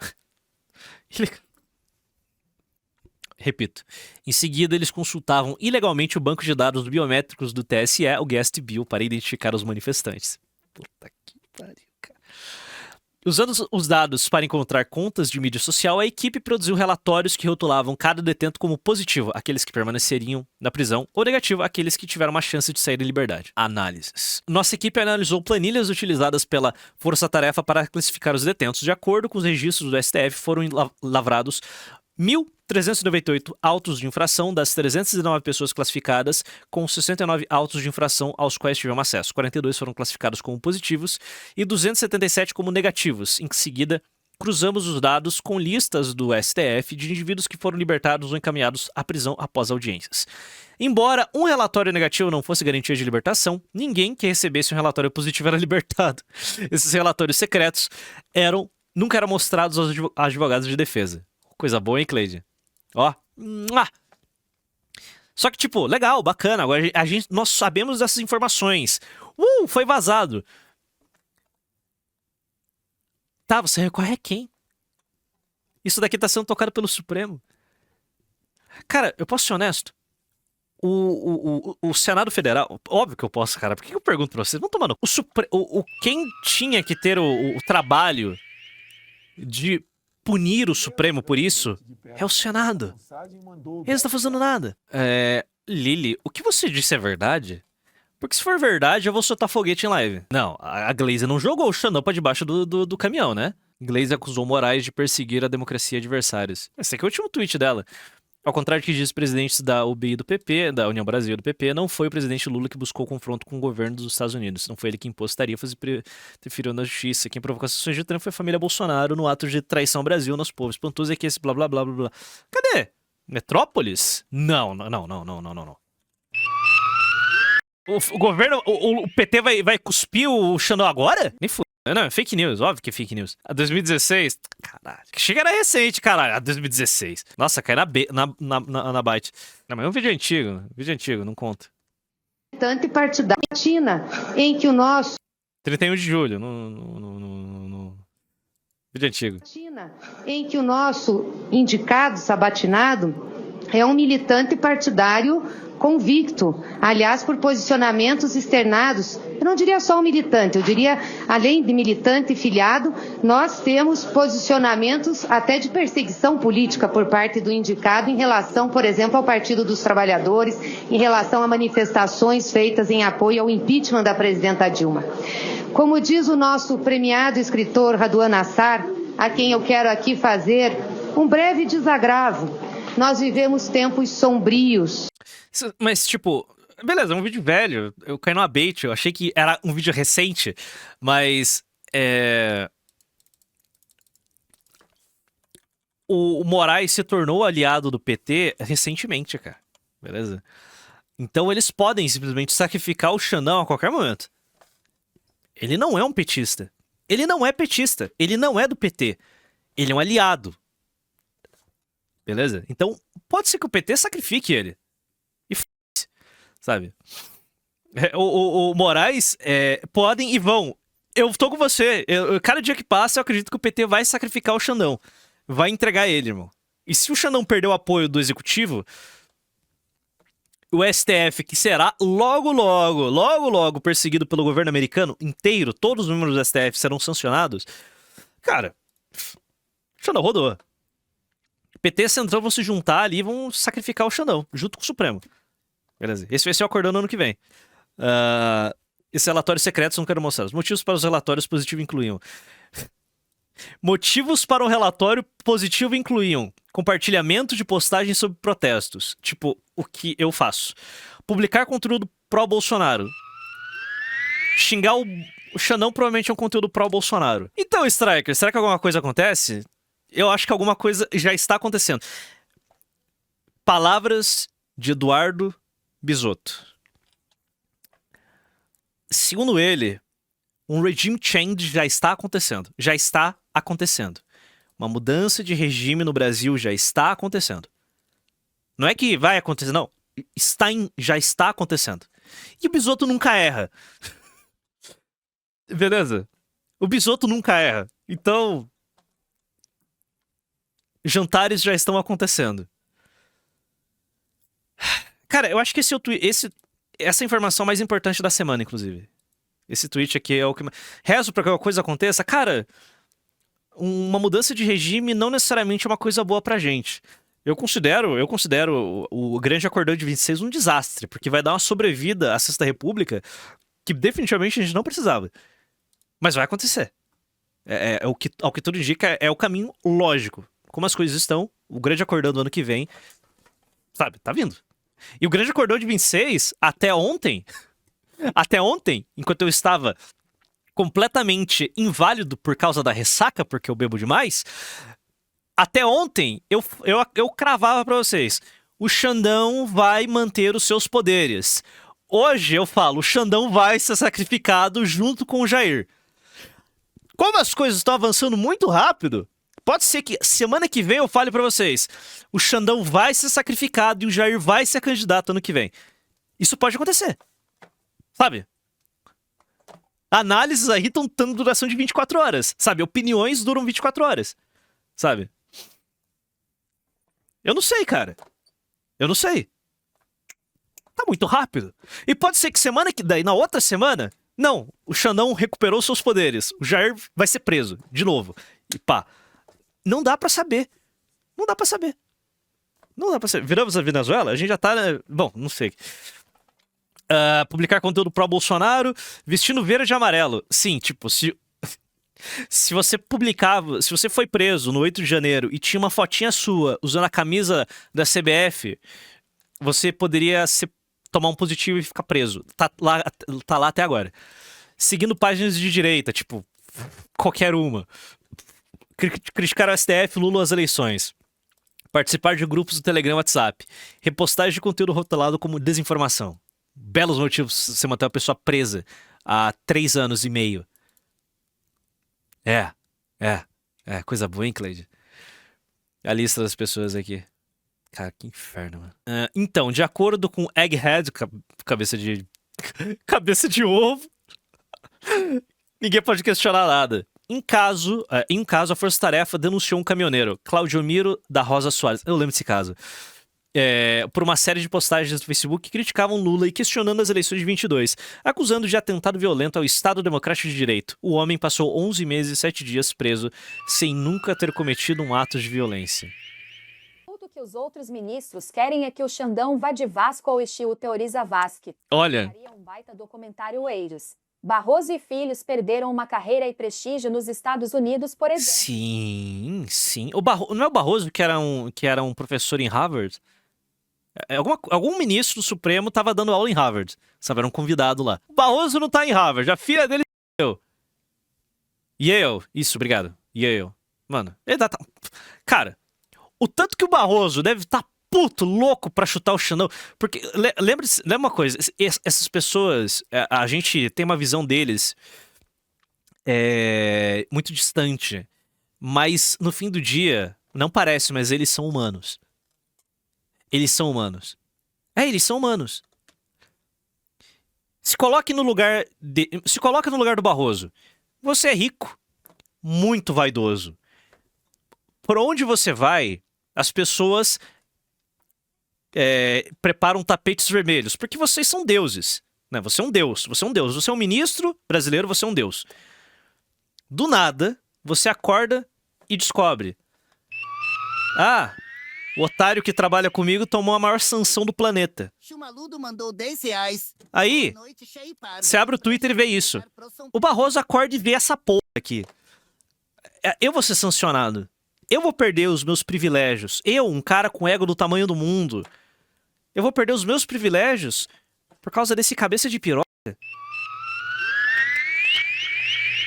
Repito. Em seguida, eles consultavam ilegalmente o banco de dados biométricos do TSE, o Guest Bio, para identificar os manifestantes. Puta que pariu, cara. Usando os dados para encontrar contas de mídia social, a equipe produziu relatórios que rotulavam cada detento como positivo, aqueles que permaneceriam na prisão, ou negativo, aqueles que tiveram uma chance de sair em liberdade. Análises. Nossa equipe analisou planilhas utilizadas pela Força-Tarefa para classificar os detentos. De acordo com os registros do STF, foram lavrados 1.398 autos de infração das 319 pessoas classificadas, com 69 autos de infração aos quais tivemos acesso. 42 foram classificados como positivos e 277 como negativos. Em seguida, cruzamos os dados com listas do STF de indivíduos que foram libertados ou encaminhados à prisão após audiências. Embora um relatório negativo não fosse garantia de libertação, ninguém que recebesse um relatório positivo era libertado. Esses relatórios secretos nunca eram mostrados aos advogados de defesa. Coisa boa, hein, Cleide? Ó. Só que, tipo, legal, bacana. Agora nós sabemos dessas informações. Foi vazado. Tá, você recorre a quem? Isso daqui tá sendo tocado pelo Supremo. Cara, eu posso ser honesto? O Senado Federal... Óbvio que eu posso, cara. Por que eu pergunto pra vocês? Vamos tomar no... Quem tinha que ter o trabalho de punir o Supremo por isso é o Senado. Eles não estão fazendo nada. Lili, o que você disse é verdade? Porque se for verdade, eu vou soltar foguete em live. Não, a Glaze não jogou o Xandão pra debaixo do caminhão, né? Glaze acusou Moraes de perseguir a democracia e adversários. Esse aqui é o último tweet dela. Ao contrário do que diz os presidentes da UBI e do PP, da União Brasil e do PP, não foi o presidente Lula que buscou confronto com o governo dos Estados Unidos. Não foi ele que impôs tarifas e preferiu na justiça. Quem provocou as ações de Trump foi a família Bolsonaro no ato de traição ao Brasil, ao nosso povo. Espantoso é que esse blá blá blá blá blá. Cadê? Metrópolis? Não. O governo, o PT vai cuspir o Xandão agora? Nem foi. Não, é fake news, óbvio que é fake news. A 2016, caralho. Chega era recente, caralho. A 2016. Nossa, cai na Byte. Não, mas é um vídeo antigo, não conta. Militante partidário China, em que o nosso 31 de julho, no vídeo antigo. China, em que o nosso indicado sabatinado é um militante partidário convicto, aliás, por posicionamentos externados. Eu não diria só um militante, eu diria, além de militante e filiado, nós temos posicionamentos até de perseguição política por parte do indicado em relação, por exemplo, ao Partido dos Trabalhadores, em relação a manifestações feitas em apoio ao impeachment da presidenta Dilma. Como diz o nosso premiado escritor Raduan Nassar, a quem eu quero aqui fazer um breve desagravo, nós vivemos tempos sombrios. Mas, tipo, beleza, é um vídeo velho. Eu caí numa bait, eu achei que era um vídeo recente, mas o Moraes se tornou aliado do PT recentemente, cara. Beleza? Então eles podem simplesmente sacrificar o Xandão a qualquer momento. Ele não é um petista. Ele não é petista. Ele não é do PT. Ele é um aliado. Beleza? Então, pode ser que o PT sacrifique ele. Sabe? O Moraes podem e vão. Eu tô com você. Cada dia que passa, eu acredito que o PT vai sacrificar o Xandão. Vai entregar ele, irmão. E se o Xandão perder o apoio do executivo, o STF, que será logo perseguido pelo governo americano inteiro, todos os membros do STF serão sancionados. Cara, o Xandão rodou. PT e Centrão vão se juntar ali e vão sacrificar o Xandão, junto com o Supremo. Beleza. Esse vai ser o acordão no ano que vem. Esses relatórios secretos não quero mostrar. Os motivos para os relatórios positivos incluíam... Motivos para o relatório positivo incluíam compartilhamento de postagens sobre protestos. Tipo, o que eu faço. Publicar conteúdo pró-Bolsonaro. Xingar o Xandão provavelmente é um conteúdo pró-Bolsonaro. Então, Striker, será que alguma coisa acontece? Eu acho que alguma coisa já está acontecendo. Palavras de Eduardo Bisotto. Segundo ele, um regime change já está acontecendo. Já está acontecendo. Uma mudança de regime no Brasil já está acontecendo. Não é que vai acontecer, não. Já está acontecendo. E o Bisotto nunca erra. Beleza? O Bisotto nunca erra. Então, jantares já estão acontecendo. Cara, eu acho que essa é a informação mais importante da semana, inclusive. Esse tweet aqui é o que... Rezo pra que alguma coisa aconteça. Cara, uma mudança de regime não necessariamente é uma coisa boa pra gente. Eu considero o grande acordão de 26 um desastre, porque vai dar uma sobrevida à Sexta República que definitivamente a gente não precisava. Mas vai acontecer. Ao que tudo indica, é o caminho lógico. Como as coisas estão, o grande acordão do ano que vem, sabe, tá vindo. E o grande acordão de 26, até ontem, enquanto eu estava completamente inválido por causa da ressaca, porque eu bebo demais, até ontem eu cravava pra vocês, o Xandão vai manter os seus poderes. Hoje eu falo, o Xandão vai ser sacrificado junto com o Jair. Como as coisas estão avançando muito rápido, pode ser que semana que vem eu fale pra vocês, o Xandão vai ser sacrificado e o Jair vai ser candidato ano que vem. Isso pode acontecer. Sabe? Análises aí estão tendo duração de 24 horas, sabe? Opiniões duram 24 horas, sabe? Eu não sei, cara. Eu não sei. Tá muito rápido. E pode ser que semana que daí, na outra semana, não, o Xandão recuperou seus poderes. O Jair vai ser preso, de novo. E pá. Não dá pra saber. Não dá pra saber. Não dá pra saber. Viramos a Venezuela? A gente já tá... Bom, não sei. Publicar conteúdo pró-Bolsonaro, vestindo verde e amarelo. Sim, tipo, se você publicava... Se você foi preso no 8 de janeiro e tinha uma fotinha sua usando a camisa da CBF, você poderia tomar um positivo e ficar preso. Tá lá até agora. Seguindo páginas de direita, tipo, qualquer uma. Criticar o STF, Lula às eleições. Participar de grupos do Telegram e WhatsApp. Repostagem de conteúdo rotulado como desinformação. Belos motivos você manter uma pessoa presa há 3 anos e meio. Coisa boa, hein, Cleide? A lista das pessoas aqui. Cara, que inferno, mano. Então, de acordo com Egghead, cabeça de ovo, ninguém pode questionar nada. Em caso, a Força Tarefa denunciou um caminhoneiro, Claudio Miro da Rosa Soares. Eu lembro desse caso. Por uma série de postagens no Facebook que criticavam Lula e questionando as eleições de 22, acusando de atentado violento ao Estado Democrático de Direito. O homem passou 11 meses e 7 dias preso, sem nunca ter cometido um ato de violência. Tudo que os outros ministros querem é que o Xandão vá de Vasco ao estilo Teoriza Vasque. Olha... Faria um baita documentário Eiros. Barroso e filhos perderam uma carreira e prestígio nos Estados Unidos, por exemplo. Sim, sim. Não é o Barroso que era um professor em Harvard? Algum ministro do Supremo tava dando aula em Harvard, sabe? Era um convidado lá. O Barroso não tá em Harvard, a filha dele é Yale. Isso, obrigado. Yale. Mano, ele tá... Cara, o tanto que o Barroso deve estar puto, louco pra chutar o Xandão. Porque, lembra uma coisa, essas pessoas, a gente tem uma visão deles muito distante. Mas, no fim do dia, não parece, mas eles são humanos. Eles são humanos. Eles são humanos. Se coloque no lugar do Barroso. Você é rico, muito vaidoso. Por onde você vai, as pessoas preparam tapetes vermelhos, porque vocês são deuses, né? Você é um deus, você é um ministro brasileiro, você é um deus. Do nada, você acorda e descobre: o otário que trabalha comigo tomou a maior sanção do planeta. Chumaludo mandou R$10. Aí, você abre o Twitter e vê isso. O Barroso acorda e vê essa porra aqui. Eu vou ser sancionado. Eu vou perder os meus privilégios. Eu, um cara com ego do tamanho do mundo, eu vou perder os meus privilégios por causa desse cabeça de piroca?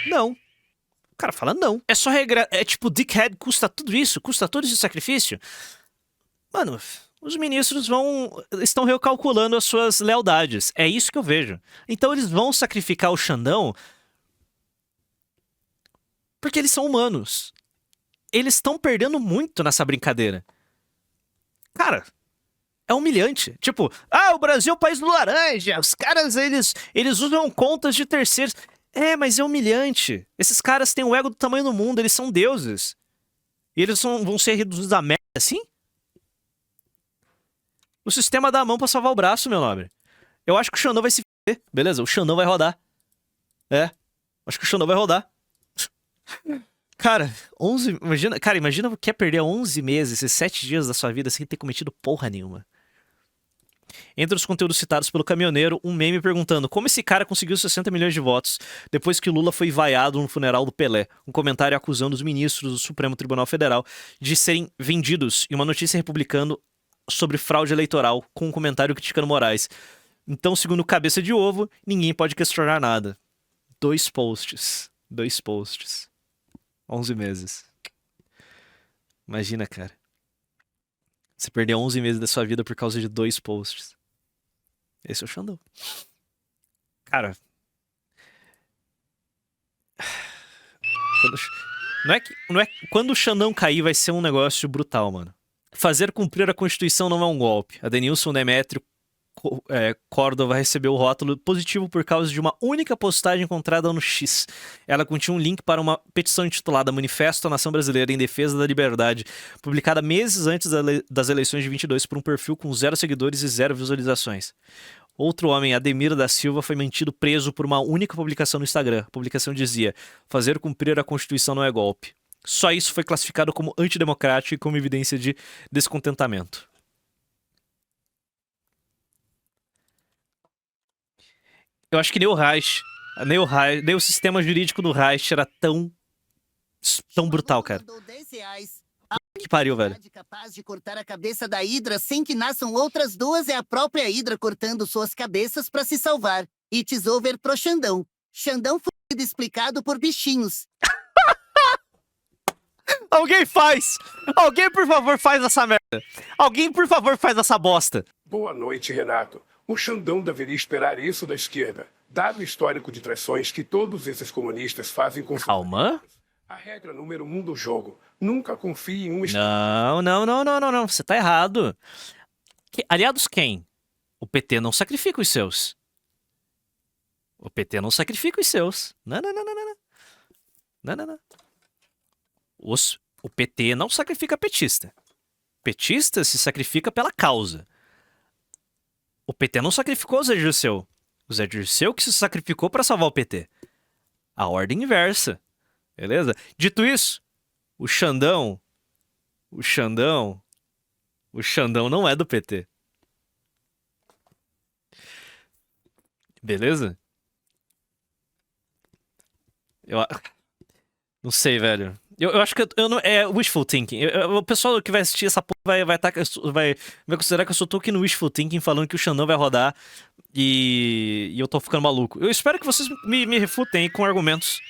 Não. O cara fala não. É só regra. É tipo, dickhead custa tudo isso? Custa todo esse sacrifício? Mano, os ministros estão recalculando as suas lealdades. É isso que eu vejo. Então eles vão sacrificar o Xandão porque eles são humanos. Eles estão perdendo muito nessa brincadeira. Cara, é humilhante. Tipo, o Brasil é o país do laranja. Os caras, eles usam contas de terceiros. Mas é humilhante. Esses caras têm o ego do tamanho do mundo. Eles são deuses. E eles vão ser reduzidos a merda assim? O sistema dá a mão pra salvar o braço, meu nobre. Eu acho que o Xandão vai se f***, beleza? O Xandão vai rodar. Acho que o Xandão vai rodar. Cara, imagina que é perder 11 meses e 7 dias da sua vida sem ter cometido porra nenhuma. Entre os conteúdos citados pelo caminhoneiro, um meme perguntando como esse cara conseguiu 60 milhões de votos depois que Lula foi vaiado no funeral do Pelé. Um comentário acusando os ministros do Supremo Tribunal Federal de serem vendidos e uma notícia republicana sobre fraude eleitoral com um comentário criticando Moraes. Então, segundo Cabeça de Ovo, ninguém pode questionar nada. 2 posts. 11 meses. Imagina, cara. Você perdeu 11 meses da sua vida por causa de 2 posts. Esse é o Xandão. Cara. Quando o Xandão cair, vai ser um negócio brutal, mano. Fazer cumprir a Constituição não é um golpe. Adenilson Demétrio Córdova recebeu o rótulo positivo por causa de uma única postagem encontrada no X. Ela continha um link para uma petição intitulada Manifesto à Nação Brasileira em Defesa da Liberdade, publicada meses antes das eleições de 22 por um perfil com 0 seguidores e 0 visualizações. Outro homem, Ademir da Silva, foi mantido preso por uma única publicação no Instagram. A publicação dizia: fazer cumprir a Constituição não é golpe. Só isso foi classificado como antidemocrático e como evidência de descontentamento. Eu acho que nem o sistema jurídico do Reich era tão brutal, cara. Mandou R$10. Que pariu, velho. Capaz de cortar a cabeça da Hidra sem que nasçam outras duas é a própria Hidra cortando suas cabeças pra se salvar. It's over pro Xandão. Xandão foi explicado por bichinhos. Alguém faz! Alguém, por favor, faz essa merda! Alguém, por favor, faz essa bosta! Boa noite, Renato. O Xandão deveria esperar isso da esquerda, dado o histórico de traições que todos esses comunistas fazem com... Calma. A regra número 1 do jogo. Nunca confie em um... Não. Você tá errado. Aliados quem? O PT não sacrifica os seus. O PT não sacrifica os seus. Não. O PT não sacrifica petista. Petista se sacrifica pela causa. O PT não sacrificou o Zé Dirceu. O Zé Dirceu que se sacrificou pra salvar o PT. A ordem inversa. Beleza? Dito isso, o Xandão não é do PT. Beleza? Não sei, velho. Eu acho que é wishful thinking. O pessoal que vai assistir essa porra vai considerar que eu só tô aqui no wishful thinking falando que o Xandão vai rodar e eu tô ficando maluco. Eu espero que vocês me refutem aí com argumentos.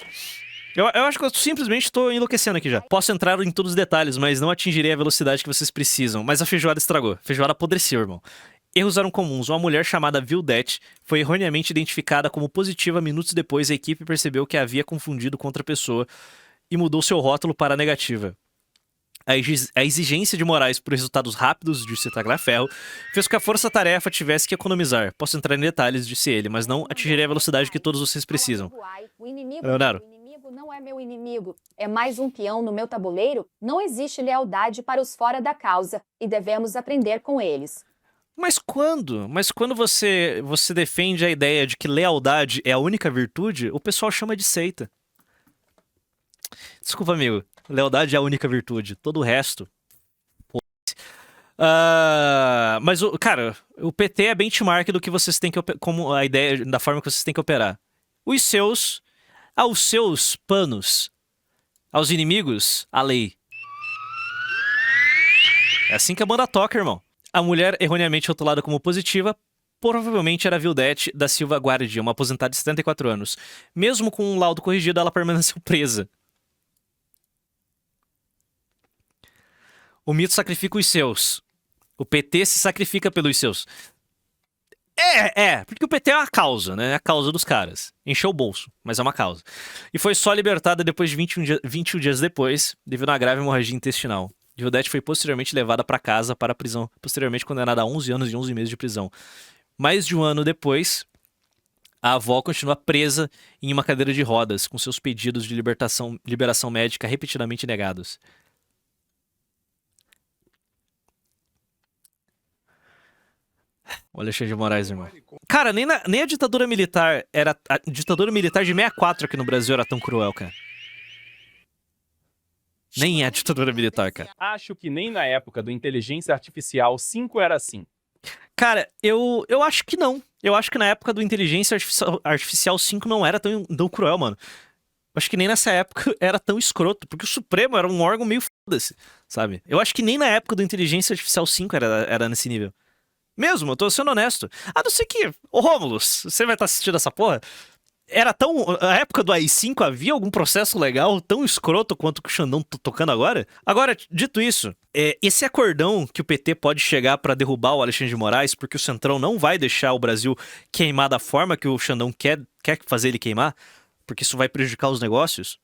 Eu acho que eu simplesmente tô enlouquecendo aqui já. Posso entrar em todos os detalhes, mas não atingirei a velocidade que vocês precisam. Mas a feijoada estragou. A feijoada apodreceu, irmão. Erros eram comuns. Uma mulher chamada Vildete foi erroneamente identificada como positiva minutos depois. A equipe percebeu que havia confundido com outra pessoa e mudou seu rótulo para negativa. A exigência de Moraes por resultados rápidos, disse Tagliaferro, fez com que a força-tarefa tivesse que economizar. Posso entrar em detalhes, disse ele, mas não atingirei a velocidade que todos vocês precisam. O inimigo não é meu inimigo. É mais um peão no meu tabuleiro. Não existe lealdade para os fora da causa e devemos aprender com eles. Mas quando? Mas quando você defende a ideia de que lealdade é a única virtude, o pessoal chama de seita. Desculpa, amigo. Lealdade é a única virtude. Todo o resto... mas, cara, o PT é benchmark do que vocês têm que... como a ideia, da forma que vocês têm que operar. Aos seus panos, aos inimigos, a lei. É assim que a banda toca, irmão. A mulher erroneamente rotulada como positiva provavelmente era Vildete da Silva Guardia, uma aposentada de 74 anos. Mesmo com um laudo corrigido, ela permaneceu presa. O mito sacrifica os seus. O PT se sacrifica pelos seus. Porque o PT é uma causa, né? É a causa dos caras. Encheu o bolso, mas é uma causa. E foi só libertada depois de 21 dias depois, devido a uma grave hemorragia intestinal. Vildete foi posteriormente levada para casa para a prisão, posteriormente condenada a 11 anos e 11 meses de prisão. Mais de um ano depois, a avó continua presa em uma cadeira de rodas, com seus pedidos de liberação médica repetidamente negados. O Alexandre de Moraes, irmão. Cara, nem a ditadura militar era... A ditadura militar de 64 aqui no Brasil era tão cruel, cara. Nem a ditadura militar, cara. Acho que nem na época do Inteligência Artificial 5 era assim. Cara, eu acho que não. Eu acho que na época do Inteligência Artificial 5 não era tão cruel, mano. Eu acho que nem nessa época era tão escroto, porque o Supremo era um órgão meio foda-se, sabe? Eu acho que nem na época do Inteligência Artificial 5 era nesse nível. Mesmo, eu tô sendo honesto. A não ser que, ô Rômulus, você vai estar assistindo essa porra? Era tão... Na época do AI-5 havia algum processo legal tão escroto quanto o que o Xandão tá tocando agora? Agora, dito isso, esse acordão que o PT pode chegar pra derrubar o Alexandre de Moraes, porque o Centrão não vai deixar o Brasil queimar da forma que o Xandão quer fazer ele queimar, porque isso vai prejudicar os negócios.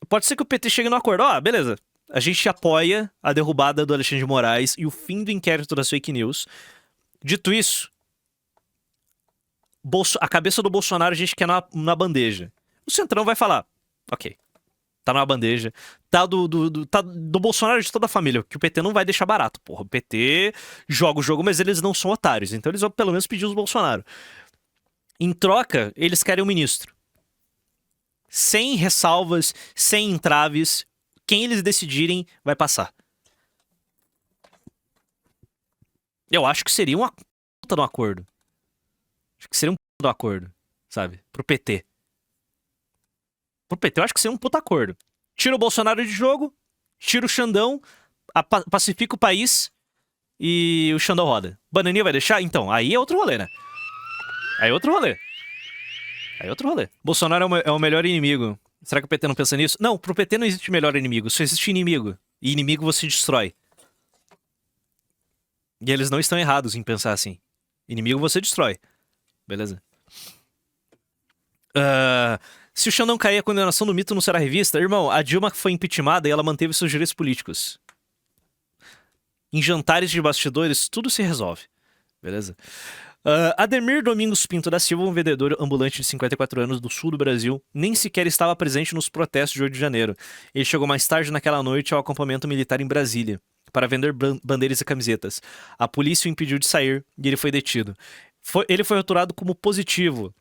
Pode ser que o PT chegue no acordo. Beleza. A gente apoia a derrubada do Alexandre de Moraes e o fim do inquérito das fake news. Dito isso, a cabeça do Bolsonaro a gente quer na bandeja. O Centrão vai falar, ok, tá numa bandeja, tá do Bolsonaro e de toda a família, que o PT não vai deixar barato, porra. O PT joga o jogo, mas eles não são otários, então eles vão pelo menos pedir os Bolsonaro. Em troca, eles querem um ministro. Sem ressalvas, sem entraves, quem eles decidirem vai passar. Eu acho que seria uma puta de um acordo. Acho que seria um puta de um acordo, sabe? Pro PT. Pro PT eu acho que seria um puta acordo. Tira o Bolsonaro de jogo, tira o Xandão, pacifica o país e o Xandão roda. Bananinha vai deixar? Então, aí é outro rolê, né? Aí é outro rolê. Aí é outro rolê. Bolsonaro é o melhor inimigo. Será que o PT não pensa nisso? Não, pro PT não existe melhor inimigo, só existe inimigo. E inimigo você destrói. E eles não estão errados em pensar assim. Inimigo você destrói. Beleza? Se o Xandão cair, a condenação do mito não será revista? Irmão, a Dilma foi impeachmentada e ela manteve seus direitos políticos. Em jantares de bastidores, tudo se resolve. Beleza? Ademir Domingos Pinto da Silva, um vendedor ambulante de 54 anos do sul do Brasil, nem sequer estava presente nos protestos de 8 de janeiro. Ele chegou mais tarde naquela noite ao acampamento militar em Brasília para vender bandeiras e camisetas. A polícia o impediu de sair e ele foi detido. Ele foi rotulado como positivo,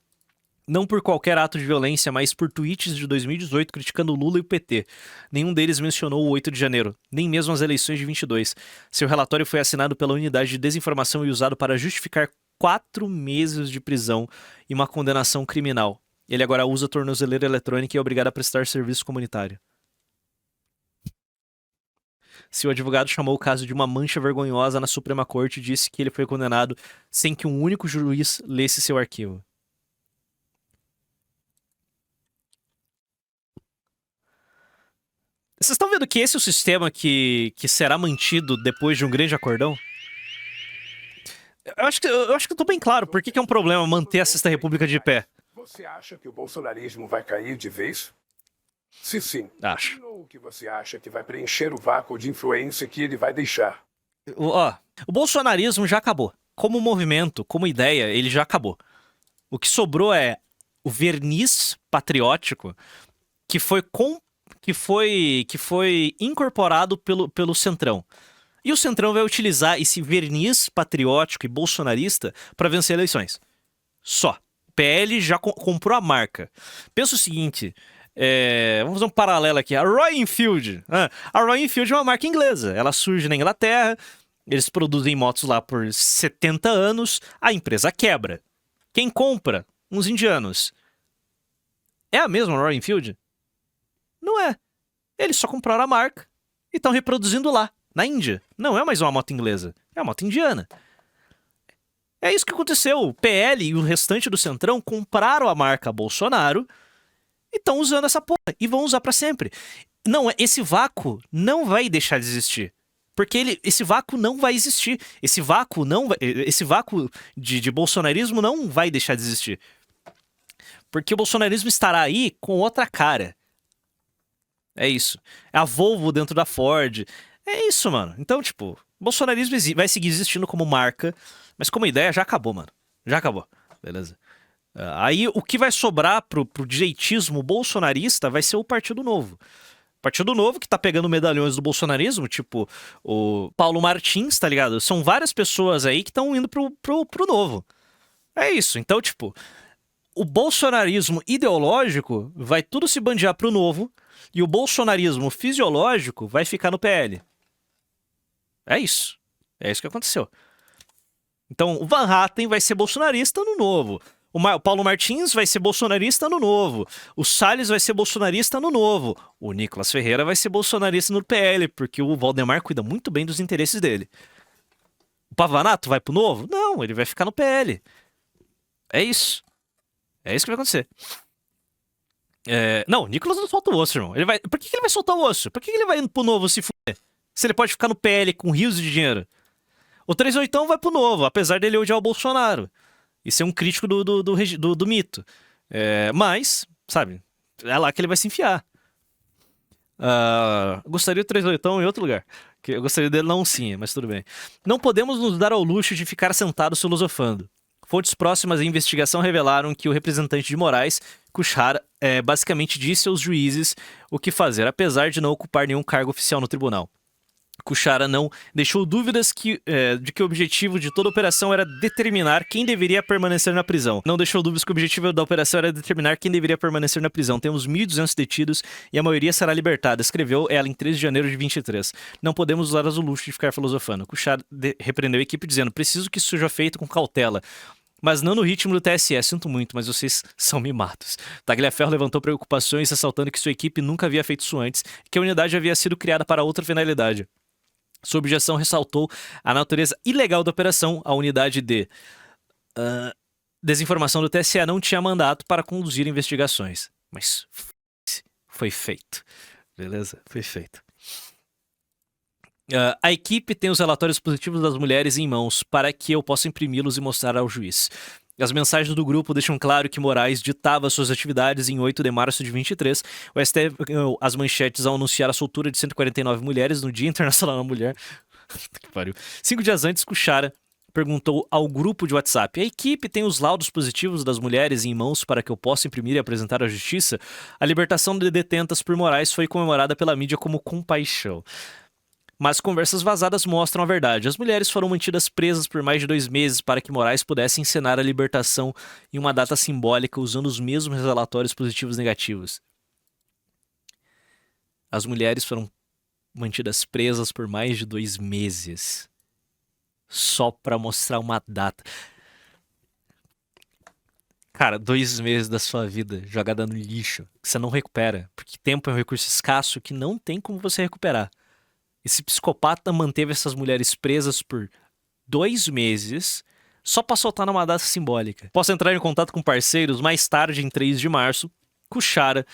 não por qualquer ato de violência, mas por tweets de 2018 criticando Lula e o PT. Nenhum deles mencionou o 8 de janeiro, nem mesmo as eleições de 22. Seu relatório foi assinado pela Unidade de Desinformação e usado para justificar 4 meses de prisão e uma condenação criminal. Ele agora usa tornozeleira eletrônica e é obrigado a prestar serviço comunitário. Seu advogado chamou o caso de uma mancha vergonhosa na Suprema Corte e disse que ele foi condenado sem que um único juiz lesse seu arquivo. Vocês estão vendo que esse é o sistema que será mantido depois de um grande acordão? Eu acho que eu tô bem claro por que é um problema manter a Sexta República de pé. Você acha que o bolsonarismo vai cair de vez? Se sim, acho. Ou que você acha que vai preencher o vácuo de influência que ele vai deixar? O bolsonarismo já acabou. Como movimento, como ideia, ele já acabou. O que sobrou é o verniz patriótico que foi incorporado pelo Centrão. E o Centrão vai utilizar esse verniz patriótico e bolsonarista para vencer eleições. Só. O PL já comprou a marca. Pensa o seguinte, vamos fazer um paralelo aqui. A Royal Enfield. A Royal Enfield é uma marca inglesa. Ela surge na Inglaterra, eles produzem motos lá por 70 anos, a empresa quebra. Quem compra? Uns indianos. É a mesma Royal Enfield? Não é. Eles só compraram a marca e estão reproduzindo lá, na Índia. Não é mais uma moto inglesa, é uma moto indiana. É isso que aconteceu. O PL e o restante do Centrão compraram a marca Bolsonaro e estão usando essa porra. E vão usar pra sempre. Não, esse vácuo não vai deixar de existir. Porque esse vácuo não vai existir. Esse vácuo de bolsonarismo não vai deixar de existir. Porque o bolsonarismo estará aí com outra cara. É isso. É a Volvo dentro da Ford. É isso, mano. Então, tipo, o bolsonarismo vai seguir existindo como marca, mas como ideia já acabou, mano. Já acabou. Beleza? Aí o que vai sobrar pro direitismo bolsonarista vai ser o Partido Novo. O Partido Novo que tá pegando medalhões do bolsonarismo, tipo o Paulo Martins, tá ligado? São várias pessoas aí que estão indo pro Novo. É isso. Então, tipo, o bolsonarismo ideológico vai tudo se bandear pro Novo e o bolsonarismo fisiológico vai ficar no PL. É isso. É isso que aconteceu. Então, o Van Hatten vai ser bolsonarista no Novo. O Paulo Martins vai ser bolsonarista no Novo. O Salles vai ser bolsonarista no Novo. O Nicolas Ferreira vai ser bolsonarista no PL, porque o Valdemar cuida muito bem dos interesses dele. O Pavanato vai pro Novo? Não, ele vai ficar no PL. É isso. É isso que vai acontecer. Não, o Nicolas não solta o osso, irmão. Por que ele vai soltar o osso? Por que ele vai indo pro Novo se fuder? Se ele pode ficar no PL com rios de dinheiro. O 38 vai pro Novo, apesar dele odiar o Bolsonaro. E ser um crítico do mito. Mas, sabe, é lá que ele vai se enfiar. Gostaria do 38 em outro lugar. Que eu gostaria dele na oncinha, mas tudo bem. Não podemos nos dar ao luxo de ficar sentados filosofando. Fontes próximas à investigação revelaram que o representante de Moraes, Kuchara, basicamente disse aos juízes o que fazer, apesar de não ocupar nenhum cargo oficial no tribunal. Kuchara não deixou dúvidas de que o objetivo de toda a operação era determinar quem deveria permanecer na prisão. Não deixou dúvidas que o objetivo da operação era determinar quem deveria permanecer na prisão. Temos 1.200 detidos e a maioria será libertada, escreveu ela em 13 de janeiro de 23. Não podemos usar o luxo de ficar filosofando. Kuchara repreendeu a equipe dizendo: preciso que isso seja feito com cautela, mas não no ritmo do TSE. Sinto muito, mas vocês são mimados. Tagliaferro levantou preocupações, ressaltando que sua equipe nunca havia feito isso antes e que a unidade havia sido criada para outra finalidade. Sua objeção ressaltou a natureza ilegal da operação. A unidade de desinformação do TSE não tinha mandato para conduzir investigações. Mas foi feito. Beleza? Foi feito. A equipe tem os relatórios positivos das mulheres em mãos para que eu possa imprimi-los e mostrar ao juiz. As mensagens do grupo deixam claro que Moraes ditava suas atividades em 8 de março de 23. O STF ganhou as manchetes ao anunciar a soltura de 149 mulheres no Dia Internacional da Mulher. Que pariu. 5 dias antes, Kuchara perguntou ao grupo de WhatsApp: a equipe tem os laudos positivos das mulheres em mãos para que eu possa imprimir e apresentar à justiça? A libertação de detentas por Moraes foi comemorada pela mídia como compaixão. Mas conversas vazadas mostram a verdade. As mulheres foram mantidas presas por mais de 2 meses para que Moraes pudesse encenar a libertação em uma data simbólica usando os mesmos relatórios positivos e negativos. As mulheres foram mantidas presas por mais de 2 meses. Só para mostrar uma data. Cara, 2 meses da sua vida jogada no lixo, que você não recupera. Porque tempo é um recurso escasso que não tem como você recuperar. Esse psicopata manteve essas mulheres presas por 2 meses só para soltar numa data simbólica. Posso entrar em contato com parceiros mais tarde, em 3 de março. Kuchara,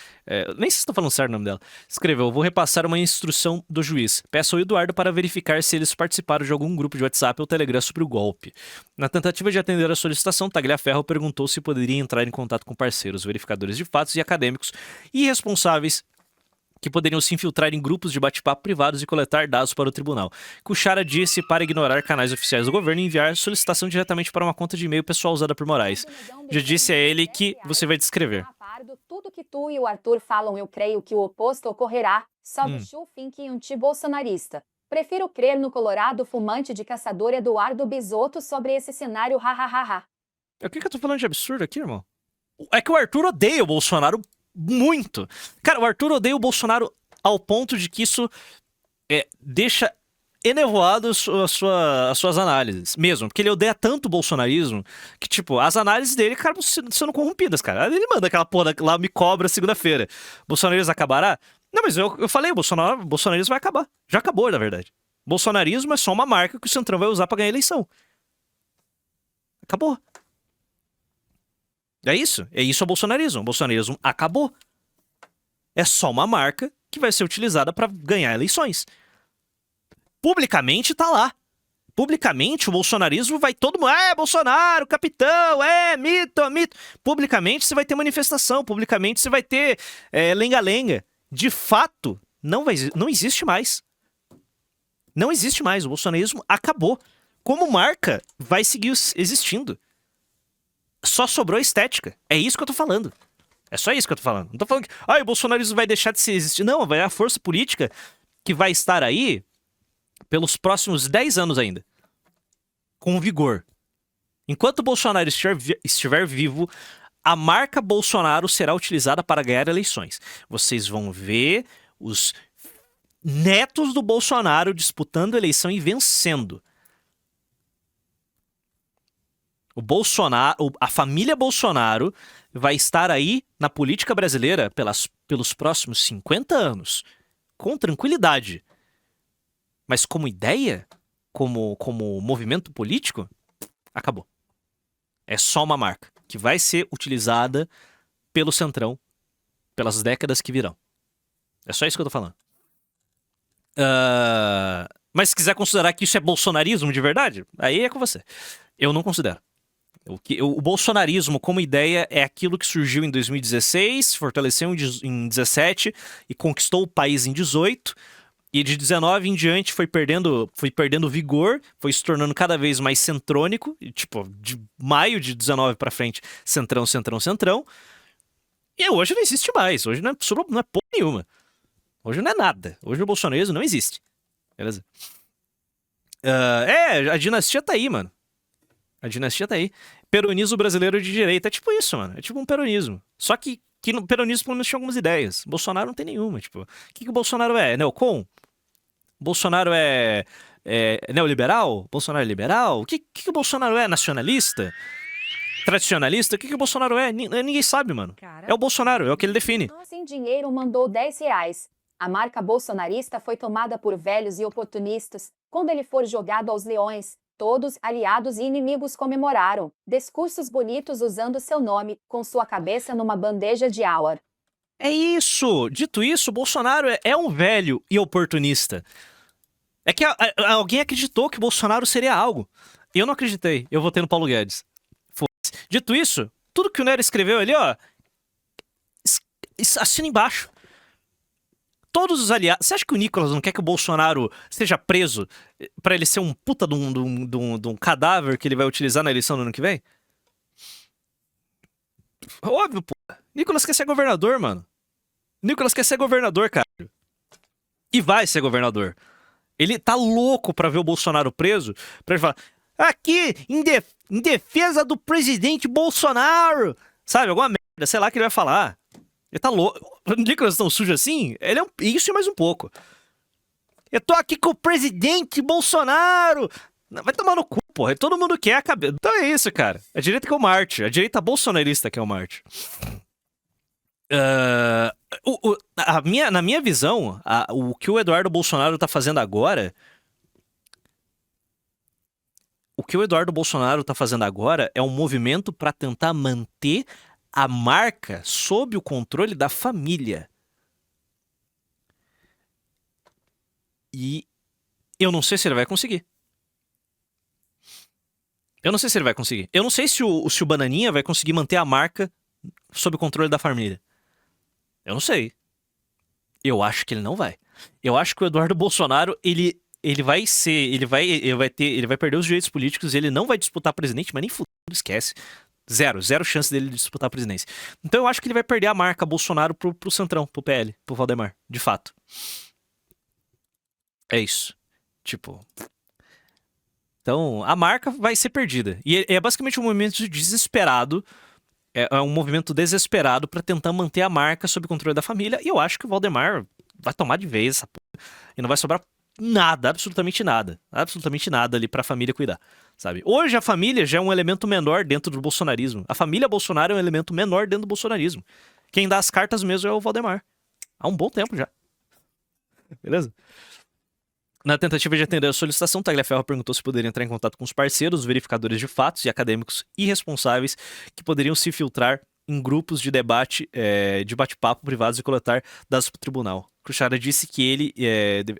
nem sei se estou falando certo o nome dela, escreveu: vou repassar uma instrução do juiz. Peço ao Eduardo para verificar se eles participaram de algum grupo de WhatsApp ou Telegram sobre o golpe. Na tentativa de atender a solicitação, Tagliaferro perguntou se poderia entrar em contato com parceiros, verificadores de fatos e acadêmicos e responsáveis que poderiam se infiltrar em grupos de bate-papo privados e coletar dados para o tribunal. Kuchara disse para ignorar canais oficiais do governo e enviar solicitação diretamente para uma conta de e-mail pessoal usada por Moraes. Já disse a ele que você vai descrever. Tudo que tu e o Arthur falam, eu creio que o oposto ocorrerá. Salve Chufin que anti-bolsonarista. Prefiro crer no colorado fumante de caçador Eduardo Bisotto sobre esse cenário, hahaha. O que eu tô falando de absurdo aqui, irmão? É que o Arthur odeia o Bolsonaro muito. Cara, o Arthur odeia o Bolsonaro ao ponto de que isso deixa enevoado as suas análises, mesmo. Porque ele odeia tanto o bolsonarismo que, tipo, as análises dele acabam sendo corrompidas, cara. Ele manda aquela porra lá, me cobra segunda-feira. Bolsonarismo acabará? Não, mas eu falei, o bolsonarismo vai acabar. Já acabou, na verdade. Bolsonarismo é só uma marca que o Centrão vai usar pra ganhar a eleição. Acabou. É isso o bolsonarismo. O bolsonarismo acabou. É só uma marca que vai ser utilizada pra ganhar eleições. Publicamente tá lá. Publicamente o bolsonarismo vai todo mundo... Bolsonaro, capitão, mito, mito. Publicamente você vai ter manifestação. Publicamente você vai ter lenga-lenga. De fato, não existe mais. Não existe mais. O bolsonarismo acabou. Como marca, vai seguir existindo. Só sobrou a estética. É isso que eu tô falando. É só isso que eu tô falando. Não tô falando que o bolsonarismo vai deixar de se existir. Não, vai a força política que vai estar aí pelos próximos 10 anos ainda. Com vigor. Enquanto o Bolsonaro estiver vivo, a marca Bolsonaro será utilizada para ganhar eleições. Vocês vão ver os netos do Bolsonaro disputando a eleição e vencendo. A família Bolsonaro vai estar aí na política brasileira pelos próximos 50 anos. Com tranquilidade. Mas como ideia, como movimento político, acabou. É só uma marca que vai ser utilizada pelo Centrão pelas décadas que virão. É só isso que eu tô falando. Mas se quiser considerar que isso é bolsonarismo de verdade, aí é com você. Eu não considero. O bolsonarismo como ideia é aquilo que surgiu em 2016, fortaleceu em 2017 e conquistou o país em 2018 E de 19 em diante foi perdendo vigor, foi se tornando cada vez mais centrônico, e, tipo, de maio de 19 pra frente, centrão, centrão, centrão. E hoje não existe mais, hoje não é porra nenhuma. Hoje não é nada, hoje o bolsonarismo não existe. Beleza? A dinastia tá aí, mano. A dinastia tá aí. Peronismo brasileiro de direita, é tipo isso, mano. É tipo um peronismo. Só que no peronismo pelo menos tinha algumas ideias. Bolsonaro não tem nenhuma, tipo. O que o Bolsonaro é? Neocon? Bolsonaro é neoliberal? Bolsonaro é liberal? O que o Bolsonaro é? Nacionalista? Tradicionalista? O que o Bolsonaro é? Ninguém sabe, mano. É o Bolsonaro, é o que ele define. Sem dinheiro mandou R$10. A marca bolsonarista foi tomada por velhos e oportunistas quando ele for jogado aos leões. Todos, aliados e inimigos, comemoraram. Discursos bonitos usando seu nome, com sua cabeça numa bandeja de áuar. É isso! Dito isso, o Bolsonaro é um velho e oportunista. É que alguém acreditou que o Bolsonaro seria algo. Eu não acreditei. Eu votei no Paulo Guedes. Foda-se. Dito isso, tudo que o Nero escreveu ali, ó, assina embaixo. Todos os aliados... Você acha que o Nicolas não quer que o Bolsonaro seja preso pra ele ser um puta de um cadáver que ele vai utilizar na eleição do ano que vem? Óbvio, pô. Nicolas quer ser governador, mano. Nicolas quer ser governador, cara. E vai ser governador. Ele tá louco pra ver o Bolsonaro preso, pra ele falar, aqui, em defesa do presidente Bolsonaro. Sabe, alguma merda, sei lá que ele vai falar. Ele tá louco. O Nicolas tão sujo assim, ele é isso e mais um pouco. Eu tô aqui com o presidente Bolsonaro. Vai tomar no cu, porra. Todo mundo quer a cabeça. Então é isso, cara. A direita quer o Marte. A direita bolsonarista quer o Marte. Na minha visão, o que o Eduardo Bolsonaro tá fazendo agora... O que o Eduardo Bolsonaro tá fazendo agora é um movimento pra tentar manter a marca sob o controle da família. E eu não sei se ele vai conseguir. Eu não sei se ele vai conseguir. Eu não sei se o Bananinha vai conseguir manter a marca sob o controle da família. Eu não sei. Eu acho que ele não vai. Eu acho que o Eduardo Bolsonaro, ele vai perder os direitos políticos e ele não vai disputar presidente, mas nem futuro, esquece. Zero chance dele de disputar a presidência. Então eu acho que ele vai perder a marca Bolsonaro pro Centrão, pro PL, pro Valdemar, de fato. É isso. Tipo... Então, a marca vai ser perdida. E é basicamente um movimento desesperado. É um movimento desesperado pra tentar manter a marca sob controle da família. E eu acho que o Valdemar vai tomar de vez essa porra. E não vai sobrar nada, absolutamente nada. Absolutamente nada ali pra família cuidar, sabe? Hoje a família já é um elemento menor dentro do bolsonarismo. A família Bolsonaro é um elemento menor dentro do bolsonarismo. Quem dá as cartas mesmo é o Valdemar. Há um bom tempo já. Beleza? Na tentativa de atender a solicitação, Tagliaferro perguntou se poderia entrar em contato com os parceiros, verificadores de fatos e acadêmicos irresponsáveis que poderiam se filtrar em grupos de debate, de bate-papo privados e coletar dados para o tribunal. Cruchara disse que ele,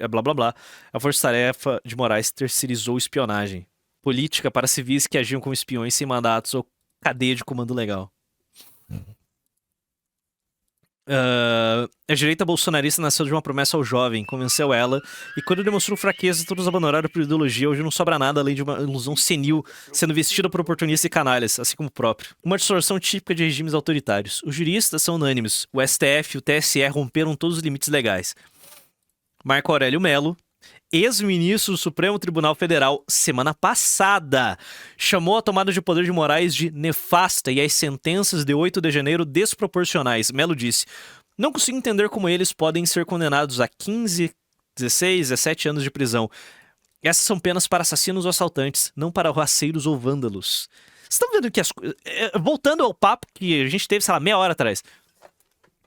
blá blá blá, a força-tarefa de Moraes terceirizou espionagem. Política para civis que agiam como espiões sem mandatos ou cadeia de comando legal. A direita bolsonarista nasceu de uma promessa ao jovem, convenceu ela, e quando demonstrou fraqueza, todos abandonaram por ideologia. Hoje não sobra nada além de uma ilusão senil, sendo vestida por oportunistas e canalhas, assim como o próprio. Uma distorção típica de regimes autoritários. Os juristas são unânimes. O STF e o TSE romperam todos os limites legais. Marco Aurélio Mello, ex-ministro do Supremo Tribunal Federal, semana passada, chamou a tomada de poder de Moraes de nefasta e as sentenças de 8 de janeiro desproporcionais. Mello disse, não consigo entender como eles podem ser condenados a 15, 16, 17 anos de prisão. Essas são penas para assassinos ou assaltantes, não para raceiros ou vândalos. Vocês estão vendo que voltando ao papo que a gente teve, sei lá, meia hora atrás.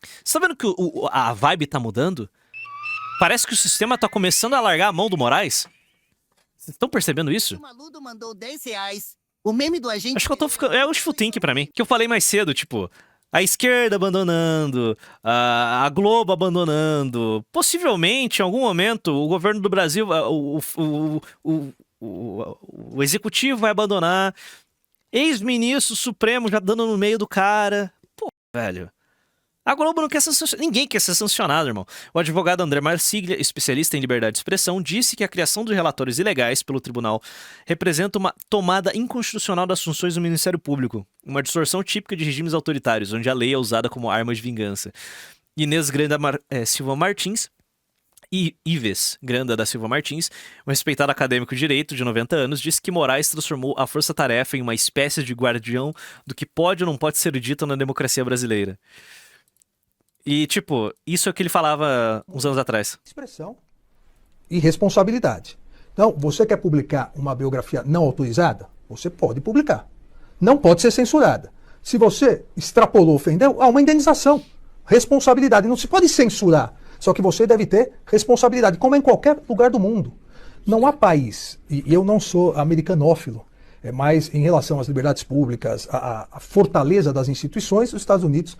Vocês estão vendo que a vibe tá mudando? Parece que o sistema tá começando a largar a mão do Moraes. Vocês estão percebendo isso? O Maludo mandou R$10. O meme do agente... Acho que eu tô ficando... É o Sfutunk pra mim. Que eu falei mais cedo, tipo... A esquerda abandonando, a Globo abandonando. Possivelmente, em algum momento, o governo do Brasil... O executivo vai abandonar. Ex-ministro supremo já dando no meio do cara. Pô, velho. A Globo não quer ser sancionada. Ninguém quer ser sancionado, irmão. O advogado André Marsiglia, especialista em liberdade de expressão, disse que a criação de relatórios ilegais pelo tribunal representa uma tomada inconstitucional das funções do Ministério Público, uma distorção típica de regimes autoritários, onde a lei é usada como arma de vingança. Inês Granda Silva Martins e Ives Granda da Silva Martins, um respeitado acadêmico de direito de 90 anos, disse que Moraes transformou a força-tarefa em uma espécie de guardião do que pode ou não pode ser dito na democracia brasileira. E, tipo, isso é o que ele falava uns anos atrás. Expressão e responsabilidade. Então, você quer publicar uma biografia não autorizada? Você pode publicar. Não pode ser censurada. Se você extrapolou, ofendeu, há uma indenização. Responsabilidade. Não se pode censurar. Só que você deve ter responsabilidade, como em qualquer lugar do mundo. Não há país, e eu não sou americanófilo, mas em relação às liberdades públicas, a fortaleza das instituições, os Estados Unidos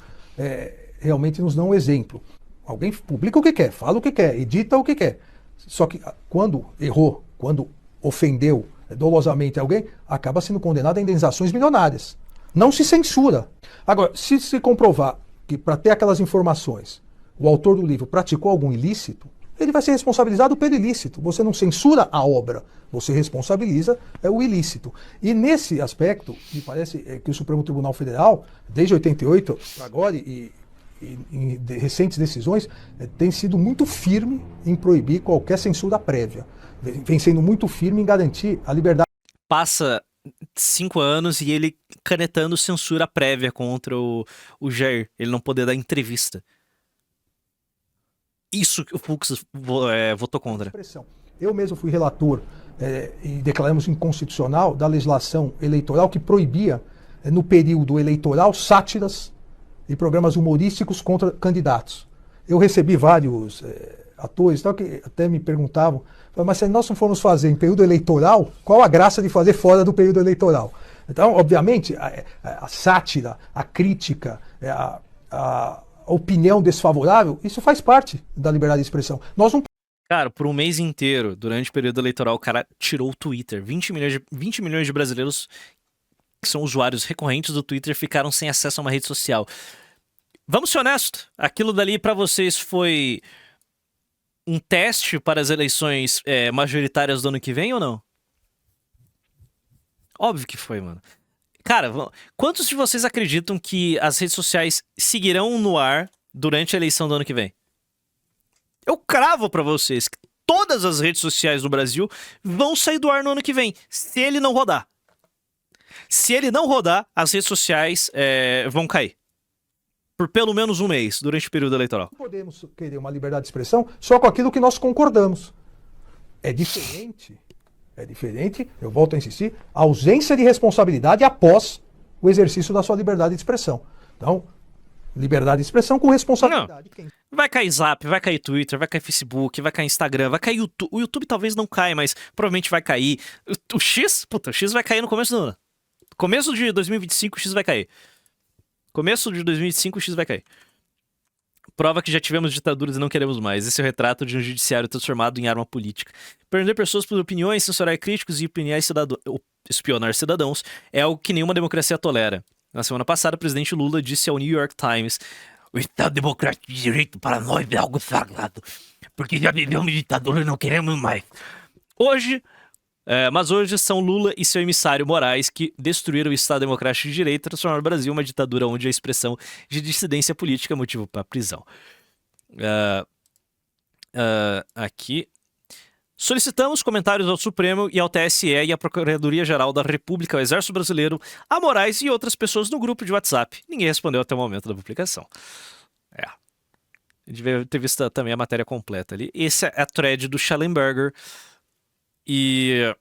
realmente nos dão um exemplo. Alguém publica o que quer, fala o que quer, edita o que quer. Só que quando errou, quando ofendeu dolosamente alguém, acaba sendo condenado a indenizações milionárias. Não se censura. Agora, se se comprovar que para ter aquelas informações, o autor do livro praticou algum ilícito, ele vai ser responsabilizado pelo ilícito. Você não censura a obra, você responsabiliza o ilícito. E nesse aspecto, me parece que o Supremo Tribunal Federal, desde 88 agora e em recentes decisões, tem sido muito firme em proibir qualquer censura prévia. Vem sendo muito firme em garantir a liberdade. Passa 5 anos e ele canetando censura prévia contra o Jair, ele não poder dar entrevista. Isso que o Fux votou contra. Eu mesmo fui relator e declaramos inconstitucional da legislação eleitoral que proibia, no período eleitoral, sátiras e programas humorísticos contra candidatos. Eu recebi vários atores tal, que até me perguntavam, mas se nós não formos fazer em período eleitoral, qual a graça de fazer fora do período eleitoral? Então, obviamente, a sátira, a crítica, a opinião desfavorável, isso faz parte da liberdade de expressão. Nós não... Cara, por um mês inteiro, durante o período eleitoral, o cara tirou o Twitter. 20 milhões de brasileiros que são usuários recorrentes do Twitter ficaram sem acesso a uma rede social. Vamos ser honestos, aquilo dali pra vocês foi um teste para as eleições majoritárias do ano que vem ou não? Óbvio que foi, mano. Cara, quantos de vocês acreditam que as redes sociais seguirão no ar durante a eleição do ano que vem? Eu cravo pra vocês que todas as redes sociais do Brasil vão sair do ar no ano que vem, se ele não rodar. Se ele não rodar, as redes sociais vão cair. Por pelo menos um mês, durante o período eleitoral. Podemos querer uma liberdade de expressão só com aquilo que nós concordamos. É diferente, eu volto a insistir, a ausência de responsabilidade após o exercício da sua liberdade de expressão. Então, liberdade de expressão com responsabilidade. Não. Vai cair Zap, vai cair Twitter, vai cair Facebook, vai cair Instagram, vai cair YouTube. O YouTube talvez não caia, mas provavelmente vai cair. O X, puta, o X vai cair no começo do ano. Começo de 2025 o X vai cair. Começo de 2025 o X vai cair. Prova que já tivemos ditaduras e não queremos mais. Esse é o retrato de um judiciário transformado em arma política. Prender pessoas por opiniões, censurar críticos e espionar cidadãos é algo que nenhuma democracia tolera. Na semana passada, o presidente Lula disse ao New York Times: "O Estado Democrático de Direito para nós é algo sagrado, porque já vivemos ditadura e não queremos mais." Mas hoje são Lula e seu emissário Moraes que destruíram o Estado Democrático de Direito e transformaram o Brasil em uma ditadura onde a expressão de dissidência política é motivo para prisão. Aqui. Solicitamos comentários ao Supremo e ao TSE e à Procuradoria-Geral da República, ao Exército Brasileiro, a Moraes e outras pessoas no grupo de WhatsApp. Ninguém respondeu até o momento da publicação. Devia ter visto também a matéria completa ali. Esse é a thread do Schellenberger. E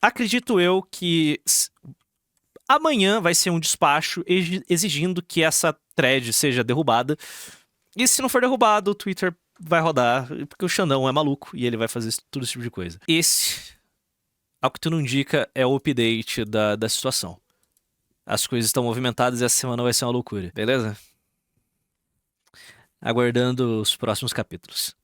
acredito eu que amanhã vai ser um despacho exigindo que essa thread seja derrubada. E se não for derrubado, o Twitter vai rodar, porque o Xandão é maluco e ele vai fazer todo esse tipo de coisa. Esse, ao que tudo indica, é o update da situação. As coisas estão movimentadas e essa semana vai ser uma loucura, beleza? Aguardando os próximos capítulos.